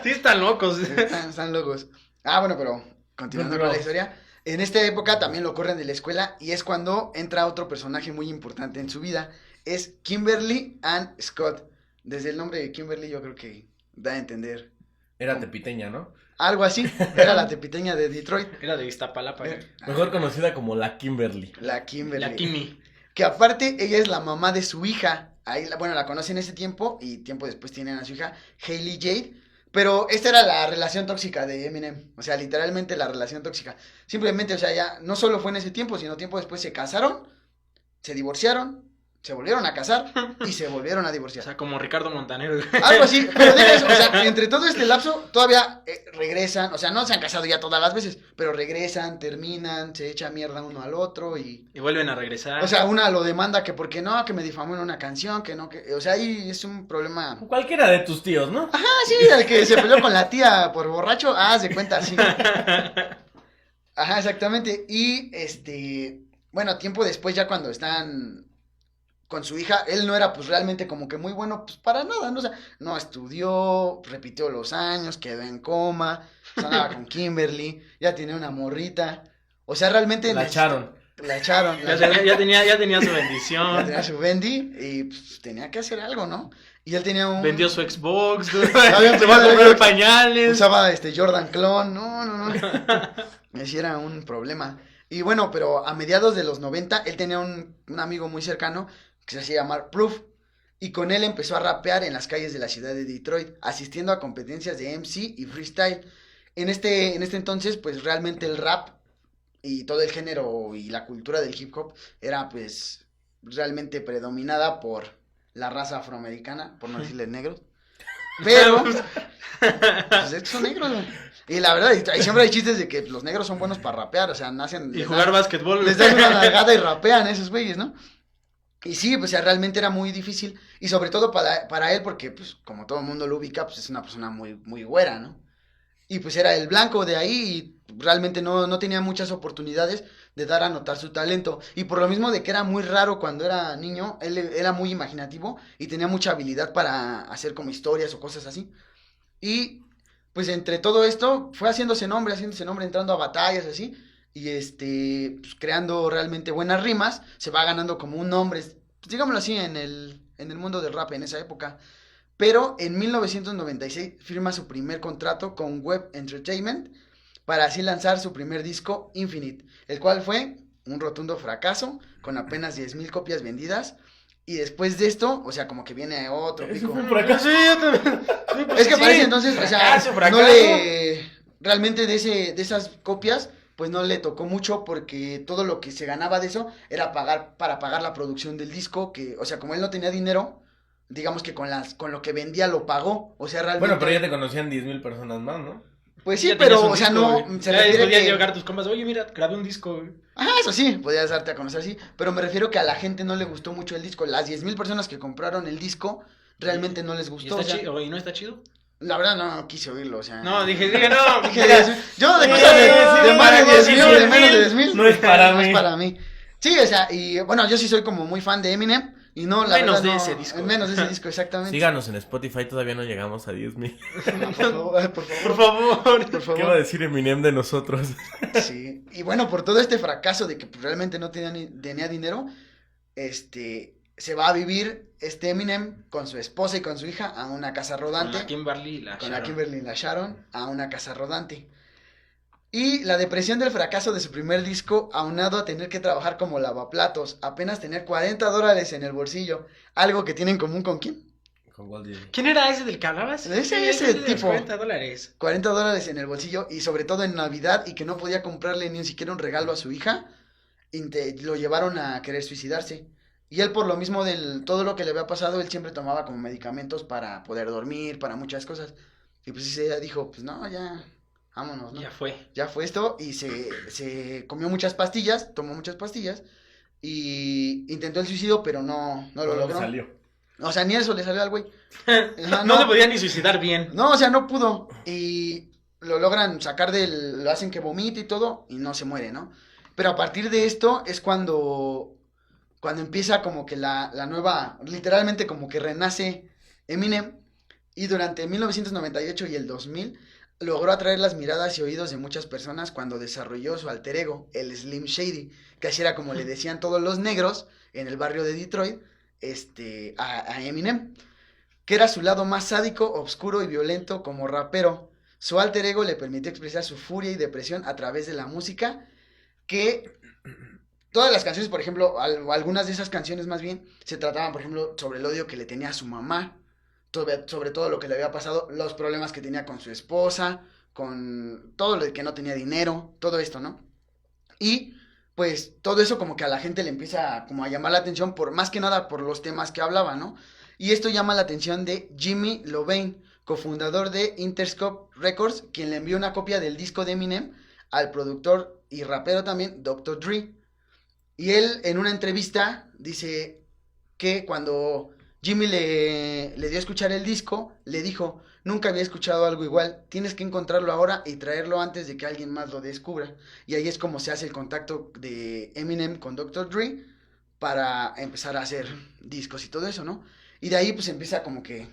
sí están locos. están locos. Bueno, pero continuando con la historia. En esta época también lo corren de la escuela y es cuando entra otro personaje muy importante en su vida. Es Kimberly Ann Scott. Desde el nombre de Kimberly yo creo que da a entender. Era tepiteña, ¿no? Algo así. Era la tepiteña de Detroit. Era de Iztapalapa. Mejor conocida como la Kimberly. La Kimberly. La Kimi. Que aparte ella es la mamá de su hija. La conoce en ese tiempo y tiempo después tienen a su hija, Hailey Jade. Pero esta era la relación tóxica de Eminem. O sea, literalmente la relación tóxica. Simplemente, o sea, ya no solo fue en ese tiempo, sino tiempo después se casaron, se divorciaron, se volvieron a casar y se volvieron a O divorciar. sea, como Ricardo Montanero. Algo así, pero deja eso, o sea, entre todo este lapso todavía regresan, o sea, no se han casado ya todas las veces, pero regresan, terminan, se echa mierda uno al otro y... Y vuelven a regresar. O sea, una lo demanda que porque no, que me difamó en una canción, que no, que... O sea, ahí es un problema... Cualquiera de tus tíos, ¿no? Ah, sí, el que se peleó con la tía por borracho, se cuenta así. Ajá, exactamente, y bueno, tiempo después ya cuando están... con su hija, él no era pues realmente como que muy bueno pues para nada, ¿no? O sea, no estudió, repitió los años, quedó en coma, andaba con Kimberly, ya tenía una morrita, o sea, realmente... La echaron. La echaron. Ya tenía su Ya bendición. tenía su Bendy y pues tenía que hacer algo, ¿no? Y él tenía un... Vendió su Xbox. Había Se va a tomado comprar Xbox. pañales. Usaba Jordan Clone, no. Ese era un problema. Y bueno, pero a mediados de los 90, él tenía un amigo muy cercano que se hacía llamar Proof, y con él empezó a rapear en las calles de la ciudad de Detroit, asistiendo a competencias de MC y freestyle. En este entonces, pues realmente el rap y todo el género y la cultura del hip hop era pues realmente predominada por la raza afroamericana, por no decirles negros. Pero, pues estos son negros, güey. Y la verdad, siempre hay chistes de que los negros son buenos para rapear, o sea, nacen... Y jugar básquetbol. Les dan una nalgada y rapean esos güeyes, ¿no? Y sí, pues, o sea, realmente era muy difícil, y sobre todo para él, porque, pues, como todo el mundo lo ubica, pues, es una persona muy, muy güera, ¿no? Y, pues, era el blanco de ahí, y realmente no tenía muchas oportunidades de dar a notar su talento, y por lo mismo de que era muy raro cuando era niño, él era muy imaginativo, y tenía mucha habilidad para hacer como historias o cosas así, y, pues, entre todo esto, fue haciéndose nombre, entrando a batallas, así, y pues, creando realmente buenas rimas, se va ganando como un nombre, pues, digámoslo así, en el mundo del rap en esa época. Pero en 1996 firma su primer contrato con Web Entertainment para así lanzar su primer disco, Infinite, el cual fue un rotundo fracaso, con apenas 10,000 copias vendidas. Y después de esto, o sea, como que viene otro pico. Por acá. Sí, yo también. Sí, pues Es que sí. parece entonces, o sea, Fracaso. no le... Realmente de esas copias, pues no le tocó mucho porque todo lo que se ganaba de eso era para pagar la producción del disco, que, o sea, como él no tenía dinero, digamos que con lo que vendía lo pagó, o sea, realmente... Bueno, pero ya te conocían 10,000 personas más, ¿no? Pues sí, Ya tenías pero, un o sea, disco, no, güey. se Ya refiere podías que... llegar a tus compas, oye, mira, grabé un disco, güey. Ajá, eso sí, podías darte a conocer así, pero me refiero que a la gente no le gustó mucho el disco, las 10,000 personas que compraron el disco realmente no les ¿Y gustó, está o sea, chido? ¿Y no está chido? la verdad no quise oírlo, o sea... No, dije, no. Dije, yo de cosas de más de 10,000 o de menos de 10,000. No es para no mí. es para mí. Sí, o sea, y bueno, yo sí soy como muy fan de Eminem. Y no, la Menos verdad, de no, ese disco. menos de ese disco, exactamente. Síganos en Spotify, todavía no llegamos a 10,000. No, por favor, por Por favor, favor. por ¿Qué va a favor. decir Eminem de nosotros? Sí, y bueno, por todo este fracaso de que pues, realmente no tenía dinero, se va a vivir Eminem con su esposa y con su hija a una casa Con rodante. la Kimberly y la Con la Sharon. Kimberly y la Sharon a una casa rodante. Y la depresión del fracaso de su primer disco, aunado a tener que trabajar como lavaplatos, apenas tener $40 en el bolsillo, algo que tiene en común con ¿quién? Con Walt Disney. ¿Quién era ese del que hablabas? Ese de los tipo. $40. $40 en el bolsillo y sobre todo en Navidad y que no podía comprarle ni siquiera un regalo a su hija, y lo llevaron a querer suicidarse. Y él por lo mismo de todo lo que le había pasado, él siempre tomaba como medicamentos para poder dormir, para muchas cosas. Y pues ella dijo, pues no, ya, vámonos, ¿no? Ya fue esto y se comió muchas pastillas, tomó muchas pastillas y intentó el suicidio, pero no lo logró. Salió. O sea, ni eso le salió al güey. Ajá, No se podía ni suicidar bien. No, o sea, no pudo. Y lo logran sacar lo hacen que vomite y todo y no se muere, ¿no? Pero a partir de esto es cuando empieza como que la nueva, literalmente como que renace Eminem, y durante 1998 y el 2000 logró atraer las miradas y oídos de muchas personas cuando desarrolló su alter ego, el Slim Shady, que así era como le decían todos los negros en el barrio de Detroit, a Eminem, que era su lado más sádico, oscuro y violento como rapero. Su alter ego le permitió expresar su furia y depresión a través de la música, que todas las canciones, por ejemplo, algunas de esas canciones más bien, se trataban, por ejemplo, sobre el odio que le tenía a su mamá, sobre todo lo que le había pasado, los problemas que tenía con su esposa, con todo lo de que no tenía dinero, todo esto, ¿no? Y pues todo eso como que a la gente le empieza como a llamar la atención, por más que nada por los temas que hablaba, ¿no? Y esto llama la atención de Jimmy Iovine, cofundador de Interscope Records, quien le envió una copia del disco de Eminem al productor y rapero también, Dr. Dre. Y él en una entrevista dice que cuando Jimmy le dio a escuchar el disco, le dijo: nunca había escuchado algo igual, tienes que encontrarlo ahora y traerlo antes de que alguien más lo descubra. Y ahí es como se hace el contacto de Eminem con Dr. Dre para empezar a hacer discos y todo eso, ¿no? Y de ahí pues empieza como que...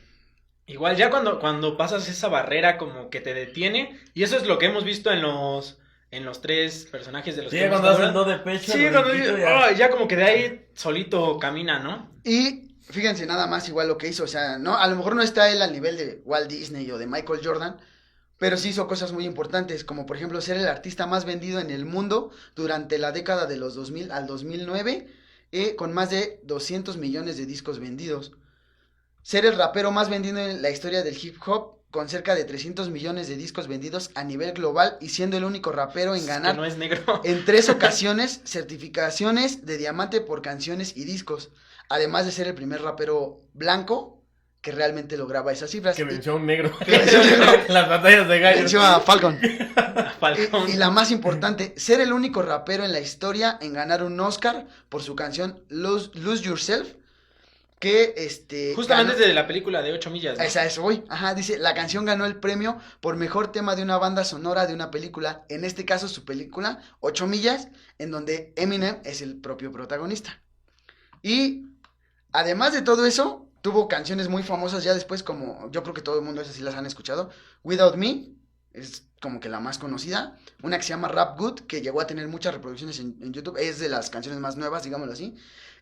Igual ya cuando pasas esa barrera como que te detiene, y eso es lo que hemos visto en los tres personajes de los Sí, que hemos cuando hace el hablado. do de pecho. Sí, el cuando brinquito, ya como que de ahí solito camina, ¿no? Y fíjense nada más igual lo que hizo, o sea, no, a lo mejor no está él al nivel de Walt Disney o de Michael Jordan, pero sí hizo cosas muy importantes, como por ejemplo ser el artista más vendido en el mundo durante la década de los 2000 al 2009, con más de 200 millones de discos vendidos. Ser el rapero más vendido en la historia del hip hop, con cerca de 300 millones de discos vendidos a nivel global y siendo el único rapero en ganar Que no es negro. en 3 ocasiones certificaciones de diamante por canciones y discos, además de ser el primer rapero blanco que realmente lograba esas cifras. Que venció a un negro. Que venció a un negro. Las batallas de gallos. Venció a Falcon. Falcón. Y la más importante, ser el único rapero en la historia en ganar un Oscar por su canción Lose Yourself, que Justamente ganó... desde la película de 8 millas, ¿no? Esa es, voy. Ajá, dice, la canción ganó el premio por mejor tema de una banda sonora de una película, en este caso su película 8 millas, en donde Eminem es el propio protagonista. Y además de todo eso, tuvo canciones muy famosas ya después, como yo creo que todo el mundo esas sí las han escuchado. Without Me es como que la más conocida. Una que se llama Rap Good, que llegó a tener muchas reproducciones en YouTube, es de las canciones más nuevas, digámoslo así.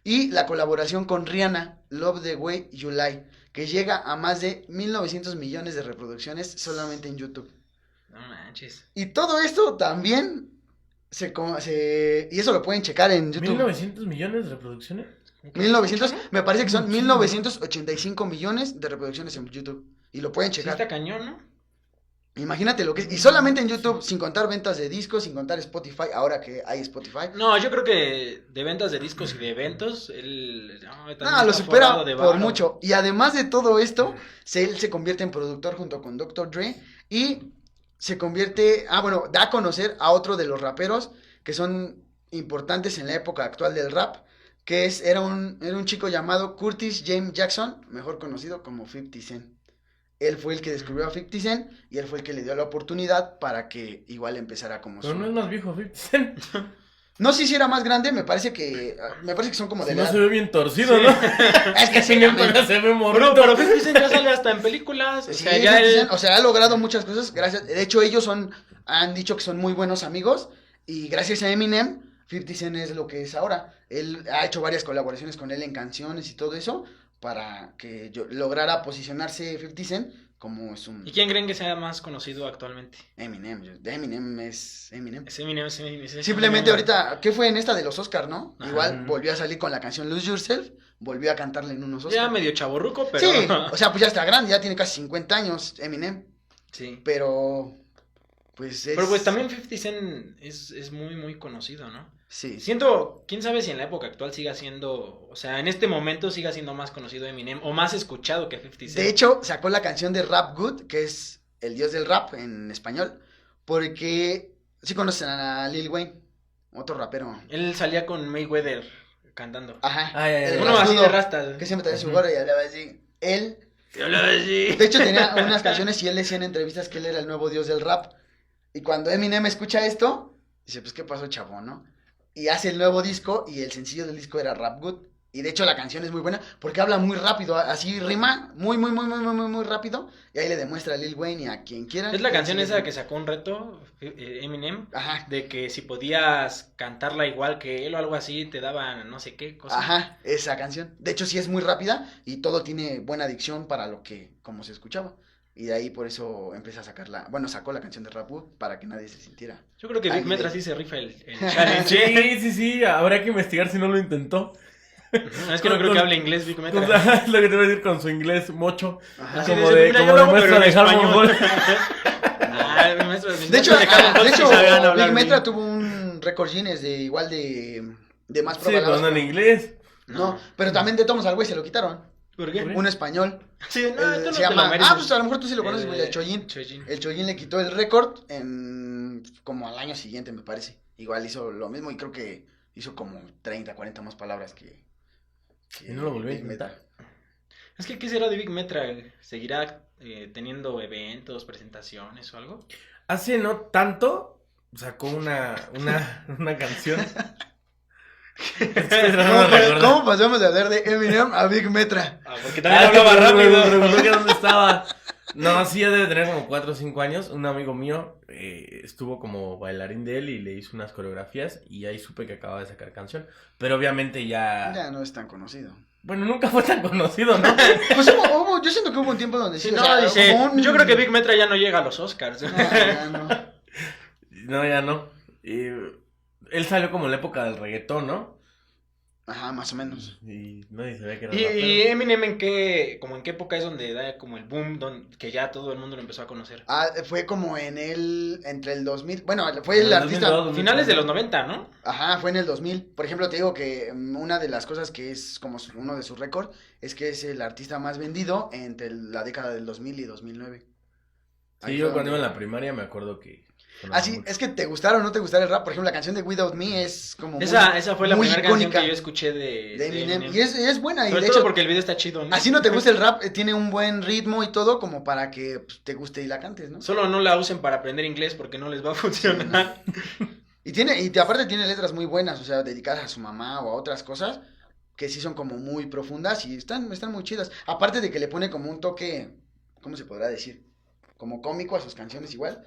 Y la colaboración con Rihanna, Love the Way You Lie, que llega a más de 1.900 millones de reproducciones solamente en YouTube. No manches. Y todo esto también y eso lo pueden checar en YouTube. 1900 millones de reproducciones. 1900, me parece que son 1985 millones de reproducciones en YouTube. Y lo pueden Sí checar. está cañón, ¿no? Imagínate lo que es. Y solamente en YouTube, sin contar ventas de discos, sin contar Spotify, ahora que hay Spotify. No, yo creo que de ventas de discos y de eventos, él también Lo está supera forrado de por varo. mucho. Y además de todo esto, él se convierte en productor junto con Dr. Dre. Y se convierte, da a conocer a otro de los raperos que son importantes en la época actual del rap. Que era un chico llamado Curtis James Jackson, mejor conocido como 50 Cent. Él fue el que descubrió a 50 Cent y él fue el que le dio la oportunidad para que igual empezara como Pero no es más viejo 50 Cent. No sé si era más grande, me parece que son como de No la se ve bien torcido, Sí. ¿no? Es que sí, Todavía se ve morrito. Pero 50 Cent ya sale hasta en películas. O Sí, sea, ya 50 él... Cent, o sea, ha logrado muchas cosas gracias. De hecho, ellos han dicho que son muy buenos amigos y gracias a Eminem, 50 Cent es lo que es ahora. Él ha hecho varias colaboraciones con él en canciones y todo eso para que lograra posicionarse 50 Cent como es un ¿Y quién creen que sea más conocido actualmente? Eminem. Eminem es Eminem. Es Eminem. Simplemente ahorita, ¿qué fue en esta de los Oscar, no? Ajá. Igual volvió a salir con la canción Lose Yourself, volvió a cantarle en unos Oscar. Ya medio chavorruco, pero... Sí, o sea, pues ya está grande, ya tiene casi 50 años Eminem, Sí. pero pues Pero pues también 50 Cent es muy, muy conocido, ¿no? Sí. Siento, quién sabe si en la época actual siga siendo, o sea, en este momento siga siendo más conocido Eminem o más escuchado que 50 Cent. De hecho, sacó la canción de Rap Good, que es el dios del rap en español, porque sí conocen a Lil Wayne, otro rapero. Él salía con Mayweather cantando. Ajá. Ay, ay, ay. el Uno así rastudo, de rastas. que siempre traía su Ujú. gorra y hablaba así. Él, Te hablaba así. de hecho, tenía unas canciones y él decía en entrevistas que él era el nuevo dios del rap. Y cuando Eminem escucha esto, dice, pues, ¿qué pasó, chavo, no? Y hace el nuevo disco y el sencillo del disco era Rap Good. Y de hecho la canción es muy buena porque habla muy rápido, así rima muy, muy, muy, muy, muy, muy, muy rápido. Y ahí le demuestra a Lil Wayne y a quien quiera. Es la canción Sí, esa que sacó un reto, Eminem, Ajá, de que si podías cantarla igual que él o algo así, te daban no sé qué cosa. ajá, esa canción. De hecho sí es muy rápida y todo tiene buena dicción para como se escuchaba. Y de ahí por eso empieza a sacó la canción de Rap Good para que nadie se sintiera. Yo creo que Ay, Big Metra de- sí se rifa el challenge. Sí, habría que investigar si no lo intentó. No, es que no creo que hable inglés Big O Metra. sea, es lo que te voy a decir con su inglés mocho. Ajá. Así como de, de- mira, como yo de lo hago, maestro pero en de Harmon español. Hall. Ah, mis De hecho, maestros Harmon Hall sí sabían hablar Big Metra bien. tuvo un récord Guinness de igual de más Sí, pero palabras. no en inglés. No, pero también de Thomas al güey se lo quitaron. ¿Por qué? Un español. Sí, no, tú no se te lo llama. mereces. Pues a lo mejor tú sí lo conoces, güey, el Choyin. Chojin. El Choyin le quitó el récord en como al año siguiente, me parece. Igual hizo lo mismo y creo que hizo como 30, 40 más palabras que Y no lo volvió a Big Metra. intentar. Es que, ¿qué será de Big Metra? ¿Seguirá teniendo eventos, presentaciones o algo? Hace no tanto sacó una canción. ¿Cómo pasamos de hablar de Eminem a Big Metra? Ah, porque también hablaba Me rápido. preguntó que dónde estaba. No, sí, ya debe tener como 4 o 5 años. Un amigo mío estuvo como bailarín de él y le hizo unas coreografías y ahí supe que acababa de sacar canción. Pero obviamente Ya no es tan conocido. Bueno, nunca fue tan conocido, ¿no? Pues yo siento que hubo un tiempo donde sí. Sí, o no, sea, dice, como un- yo creo que Big Metra ya no llega a los Oscars. No, ya no. No, ya no. Él salió como en la época del reggaetón, ¿no? Ajá, más o menos. Y nadie sabía que era ¿Y rapero. Eminem en qué época es donde da como el boom, que ya todo el mundo lo empezó a conocer? Fue como entre el 2000, bueno, fue En el el artista, 2002. Finales de los 90, ¿no? ajá, fue en el 2000. Por ejemplo, te digo que una de las cosas que es como uno de sus récords es que es el artista más vendido entre la década del 2000 y 2009. Sí, yo cuando iba en la primaria me acuerdo que... sonaba Así, mucho. es que te gustara o no te gustara el rap. Por ejemplo, la canción de Without Me es como Esa fue la muy primera canción icónica que yo escuché de Eminem. Y es buena. Y Sobre de todo hecho, porque el video está chido, ¿no? así no te gusta el rap, tiene un buen ritmo y todo como para que pues, te guste y la cantes, ¿no? Solo no la usen para aprender inglés porque no les va a funcionar. Aparte tiene letras muy buenas, o sea, dedicadas a su mamá o a otras cosas que sí son como muy profundas y están muy chidas. Aparte de que le pone como un toque, ¿cómo se podrá decir? Como cómico a sus canciones igual.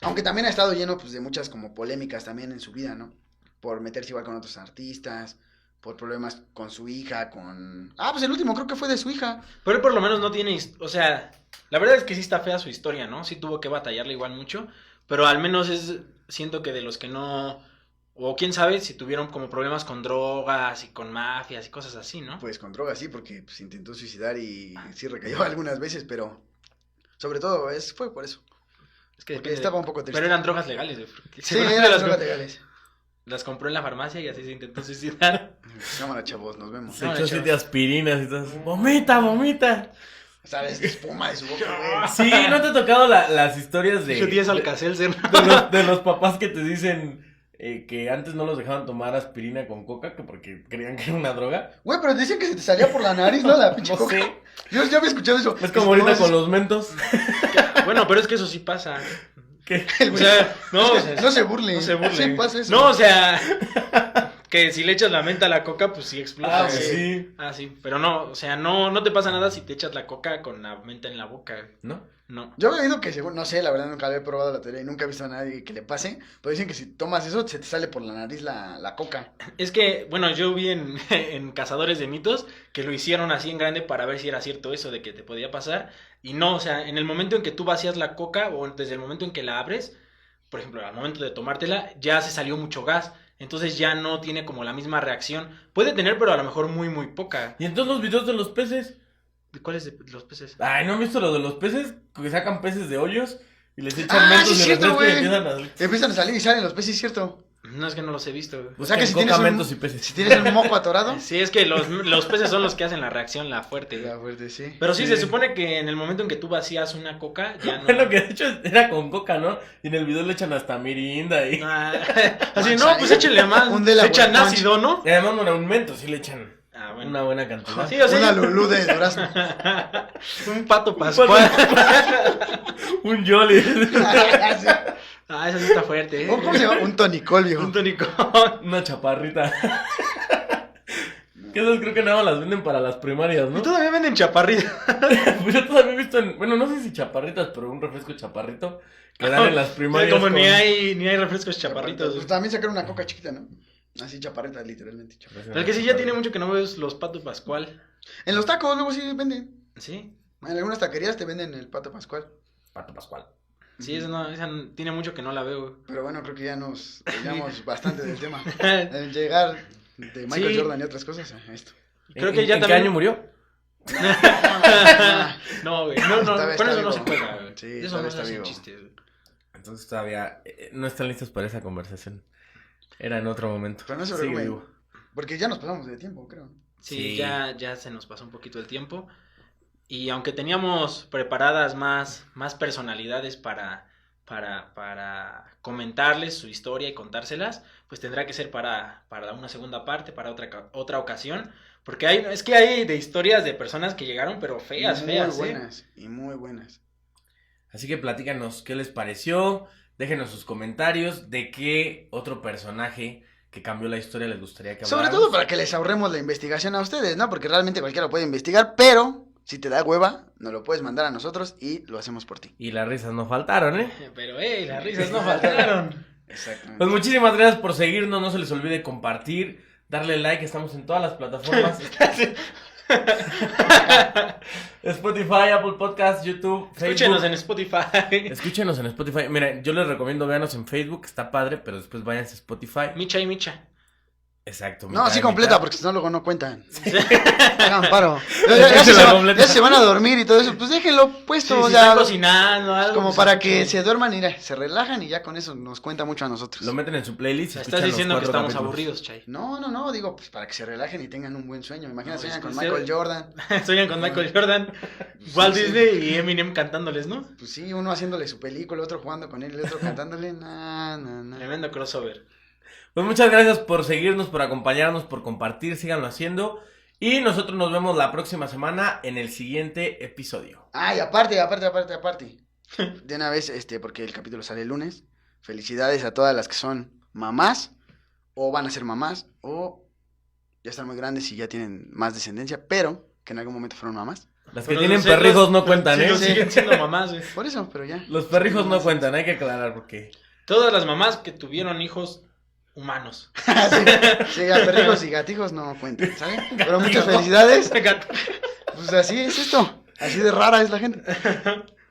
Aunque también ha estado lleno pues de muchas como polémicas también en su vida, ¿no? Por meterse igual con otros artistas, por problemas con su hija, con... pues el último creo que fue de su hija. Pero él por lo menos no tiene, o sea, la verdad es que sí está fea su historia, ¿no? Sí tuvo que batallarle igual mucho, pero al menos siento que de los que no, o quién sabe si tuvieron como problemas con drogas y con mafias y cosas así, ¿no? Pues con drogas sí, porque pues intentó suicidar y sí recayó algunas veces, pero sobre todo fue por eso. Es que Porque depende estaba un poco triste. Pero eran drogas legales, güey, porque Sí, seguramente eran las, drogas legales. las compró en la farmacia y así se intentó suicidar. Cámara, chavos, nos vemos. Se No, echó no, 7 chavos. aspirinas y todo. ¡Vomita, vomita! ¿Sabes? Espuma de su boca, güey. Sí, ¿no te ha tocado las historias de... Yo 10 de, Alka-Seltzer. de los papás que te dicen que antes no los dejaban tomar aspirina con coca que porque creían que era una droga? Güey, pero decían que se te salía por la nariz, ¿no? La pinche No coca. sé. Yo ya había escuchado eso. Es como ahorita con los mentos. Bueno, pero es que eso sí pasa. ¿Qué? El O güey, sea, no, o sea, no se burle. no se burle. Sí pasa eso. No, o sea, que si le echas la menta a la coca, pues sí explota. Ah, güey. sí. Ah, sí, pero no, o sea, no te pasa nada si te echas la coca con la menta en la boca. Güey. ¿No? No. Yo había oído que según, no sé, la verdad nunca había probado la teoría y nunca he visto a nadie que le pase, pero dicen que si tomas eso se te sale por la nariz la coca. Es que, bueno, yo vi en Cazadores de Mitos que lo hicieron así en grande para ver si era cierto eso de que te podía pasar. Y no, o sea, en el momento en que tú vacías la coca o desde el momento en que la abres, por ejemplo, al momento de tomártela, ya se salió mucho gas. Entonces ya no tiene como la misma reacción. Puede tener, pero a lo mejor muy, muy poca. ¿Y entonces los videos de los peces? ¿De cuáles de los peces? Ay, ¿no han visto lo de los peces? Que sacan peces de hoyos y les echan Ah, mentos sí, y cierto, refresco y güey. empiezan a... Empiezan a salir y salen los peces, ¿cierto? No, es que no los he visto. Güey. O sea que si Coca, tienes, mentos y peces. si tienes un moco atorado. Sí, es que los peces son los que hacen la reacción, la fuerte. Güey. Ya, fuerte, sí. Pero sí, Sí. se supone que en el momento en que tú vacías una coca, ya no... Bueno, que de hecho era con coca, ¿no? Y en el video le echan hasta mirinda y... Ah, así, no, pues échenle más. Un de la Se echan Punch. ácido, ¿no? Y además no era un mento, sí le echan Ah, bueno. una buena cantidad. Sí, o sea, Una lulú de durazno. un pato pascual. Un Jolly. Sí. Ah, esa sí está fuerte, ¿eh? ¿Cómo se llama? Un tonicol, viejo. Un tonicón. Una chaparrita. Que esas creo que nada más las venden para las primarias, ¿no? Y todavía venden chaparritas. Pues yo todavía he visto bueno, no sé si chaparritas, pero un refresco chaparrito que dan en las primarias. Como con- ni hay refrescos chaparritos. Pues también sacaron una coca chiquita, ¿no? Así chaparrita, literalmente. Pero el que sí ya tiene mucho que no veo es los patos pascual. En los tacos luego sí venden. ¿Sí? En algunas taquerías te venden el pato pascual. Pato Pascual. Sí, esa tiene mucho que no la veo. Güey. Pero bueno, creo que ya nos desviamos bastante del tema. El llegar de Michael Sí. Jordan y otras cosas a esto. Creo que ya ¿En qué también... año murió? No, güey. No, Todavía con está eso no se vivo. juega, güey. Sí, Eso todavía no está se hacen vivo. chistes, güey. Entonces todavía no están listos para esa conversación. Era en otro momento. Pero no se Sigue preocupen, vivo. porque ya nos pasamos de tiempo, creo. Sí, Sí. ya se nos pasó un poquito el tiempo. Y aunque teníamos preparadas más personalidades para comentarles su historia y contárselas, pues tendrá que ser para una segunda parte, para otra ocasión. Porque es que hay de historias de personas que llegaron, pero feas, muy feas, buenas, y muy buenas. Así que platícanos qué les pareció. Déjenos sus comentarios de qué otro personaje que cambió la historia les gustaría que Sobre habláramos. todo para que les ahorremos la investigación a ustedes, ¿no? Porque realmente cualquiera lo puede investigar, pero si te da hueva, nos lo puedes mandar a nosotros y lo hacemos por ti. Y las risas no faltaron, ¿eh? Pero, las risas no faltaron. Exactamente. Pues muchísimas gracias por seguirnos. No se les olvide compartir, darle like. Estamos en todas las plataformas. Spotify, Apple Podcasts, YouTube, Facebook. Escúchenos en Spotify. Escúchenos en Spotify. Miren, yo les recomiendo véanos en Facebook, está padre, pero después váyanse a Spotify. Micha y Micha. Exacto. No, mitad sí y completa, mitad. porque si no luego no cuentan. Hagan paro. Ya se van a dormir y todo eso, pues déjenlo puesto, Sí, o si sea, están cocinando algo. como pues, para escuchen. que se duerman y se relajan y ya con eso nos cuenta mucho a nosotros. Lo meten en su playlist. y Estás escuchan los diciendo que 4 estamos capítulos. aburridos, Chay. No, digo, pues para que se relajen y tengan un buen sueño. Imagínate, No, sueñan es con que Michael Jordan. Sueñan con Michael Jordan, Walt sí. Disney y Eminem cantándoles, ¿no? Pues sí, uno haciéndole su película, otro jugando con él, el otro cantándole. No. Tremendo crossover. Pues muchas gracias por seguirnos, por acompañarnos, por compartir. Síganlo haciendo. Y nosotros nos vemos la próxima semana en el siguiente episodio. Ah, y aparte. De una vez, porque el capítulo sale el lunes. Felicidades a todas las que son mamás, o van a ser mamás, o ya están muy grandes y ya tienen más descendencia, pero que en algún momento fueron mamás. Las que Pero tienen nosotros- perrijos no cuentan, sí, ¿eh? no siguen siendo mamás, güey. Por eso, pero ya. Los perrijos no cuentan, hay que aclarar porque... Todas las mamás que tuvieron hijos humanos. Sí, a perrijos y gatijos no cuentan, ¿sabes? Pero muchas felicidades. Pues así es esto. Así de rara es la gente.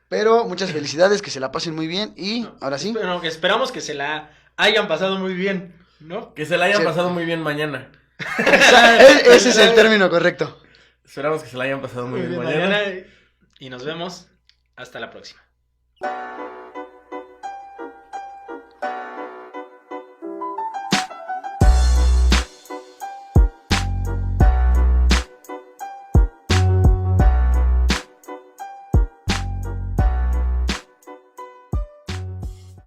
Pero muchas felicidades, que se la pasen muy bien. Y ahora sí. Pero que esperamos que se la hayan pasado muy bien, ¿no? Que se la hayan Sí. pasado muy bien mañana. Ese es el término correcto. Esperamos que se la hayan pasado muy bien mañana. Y nos vemos hasta la próxima.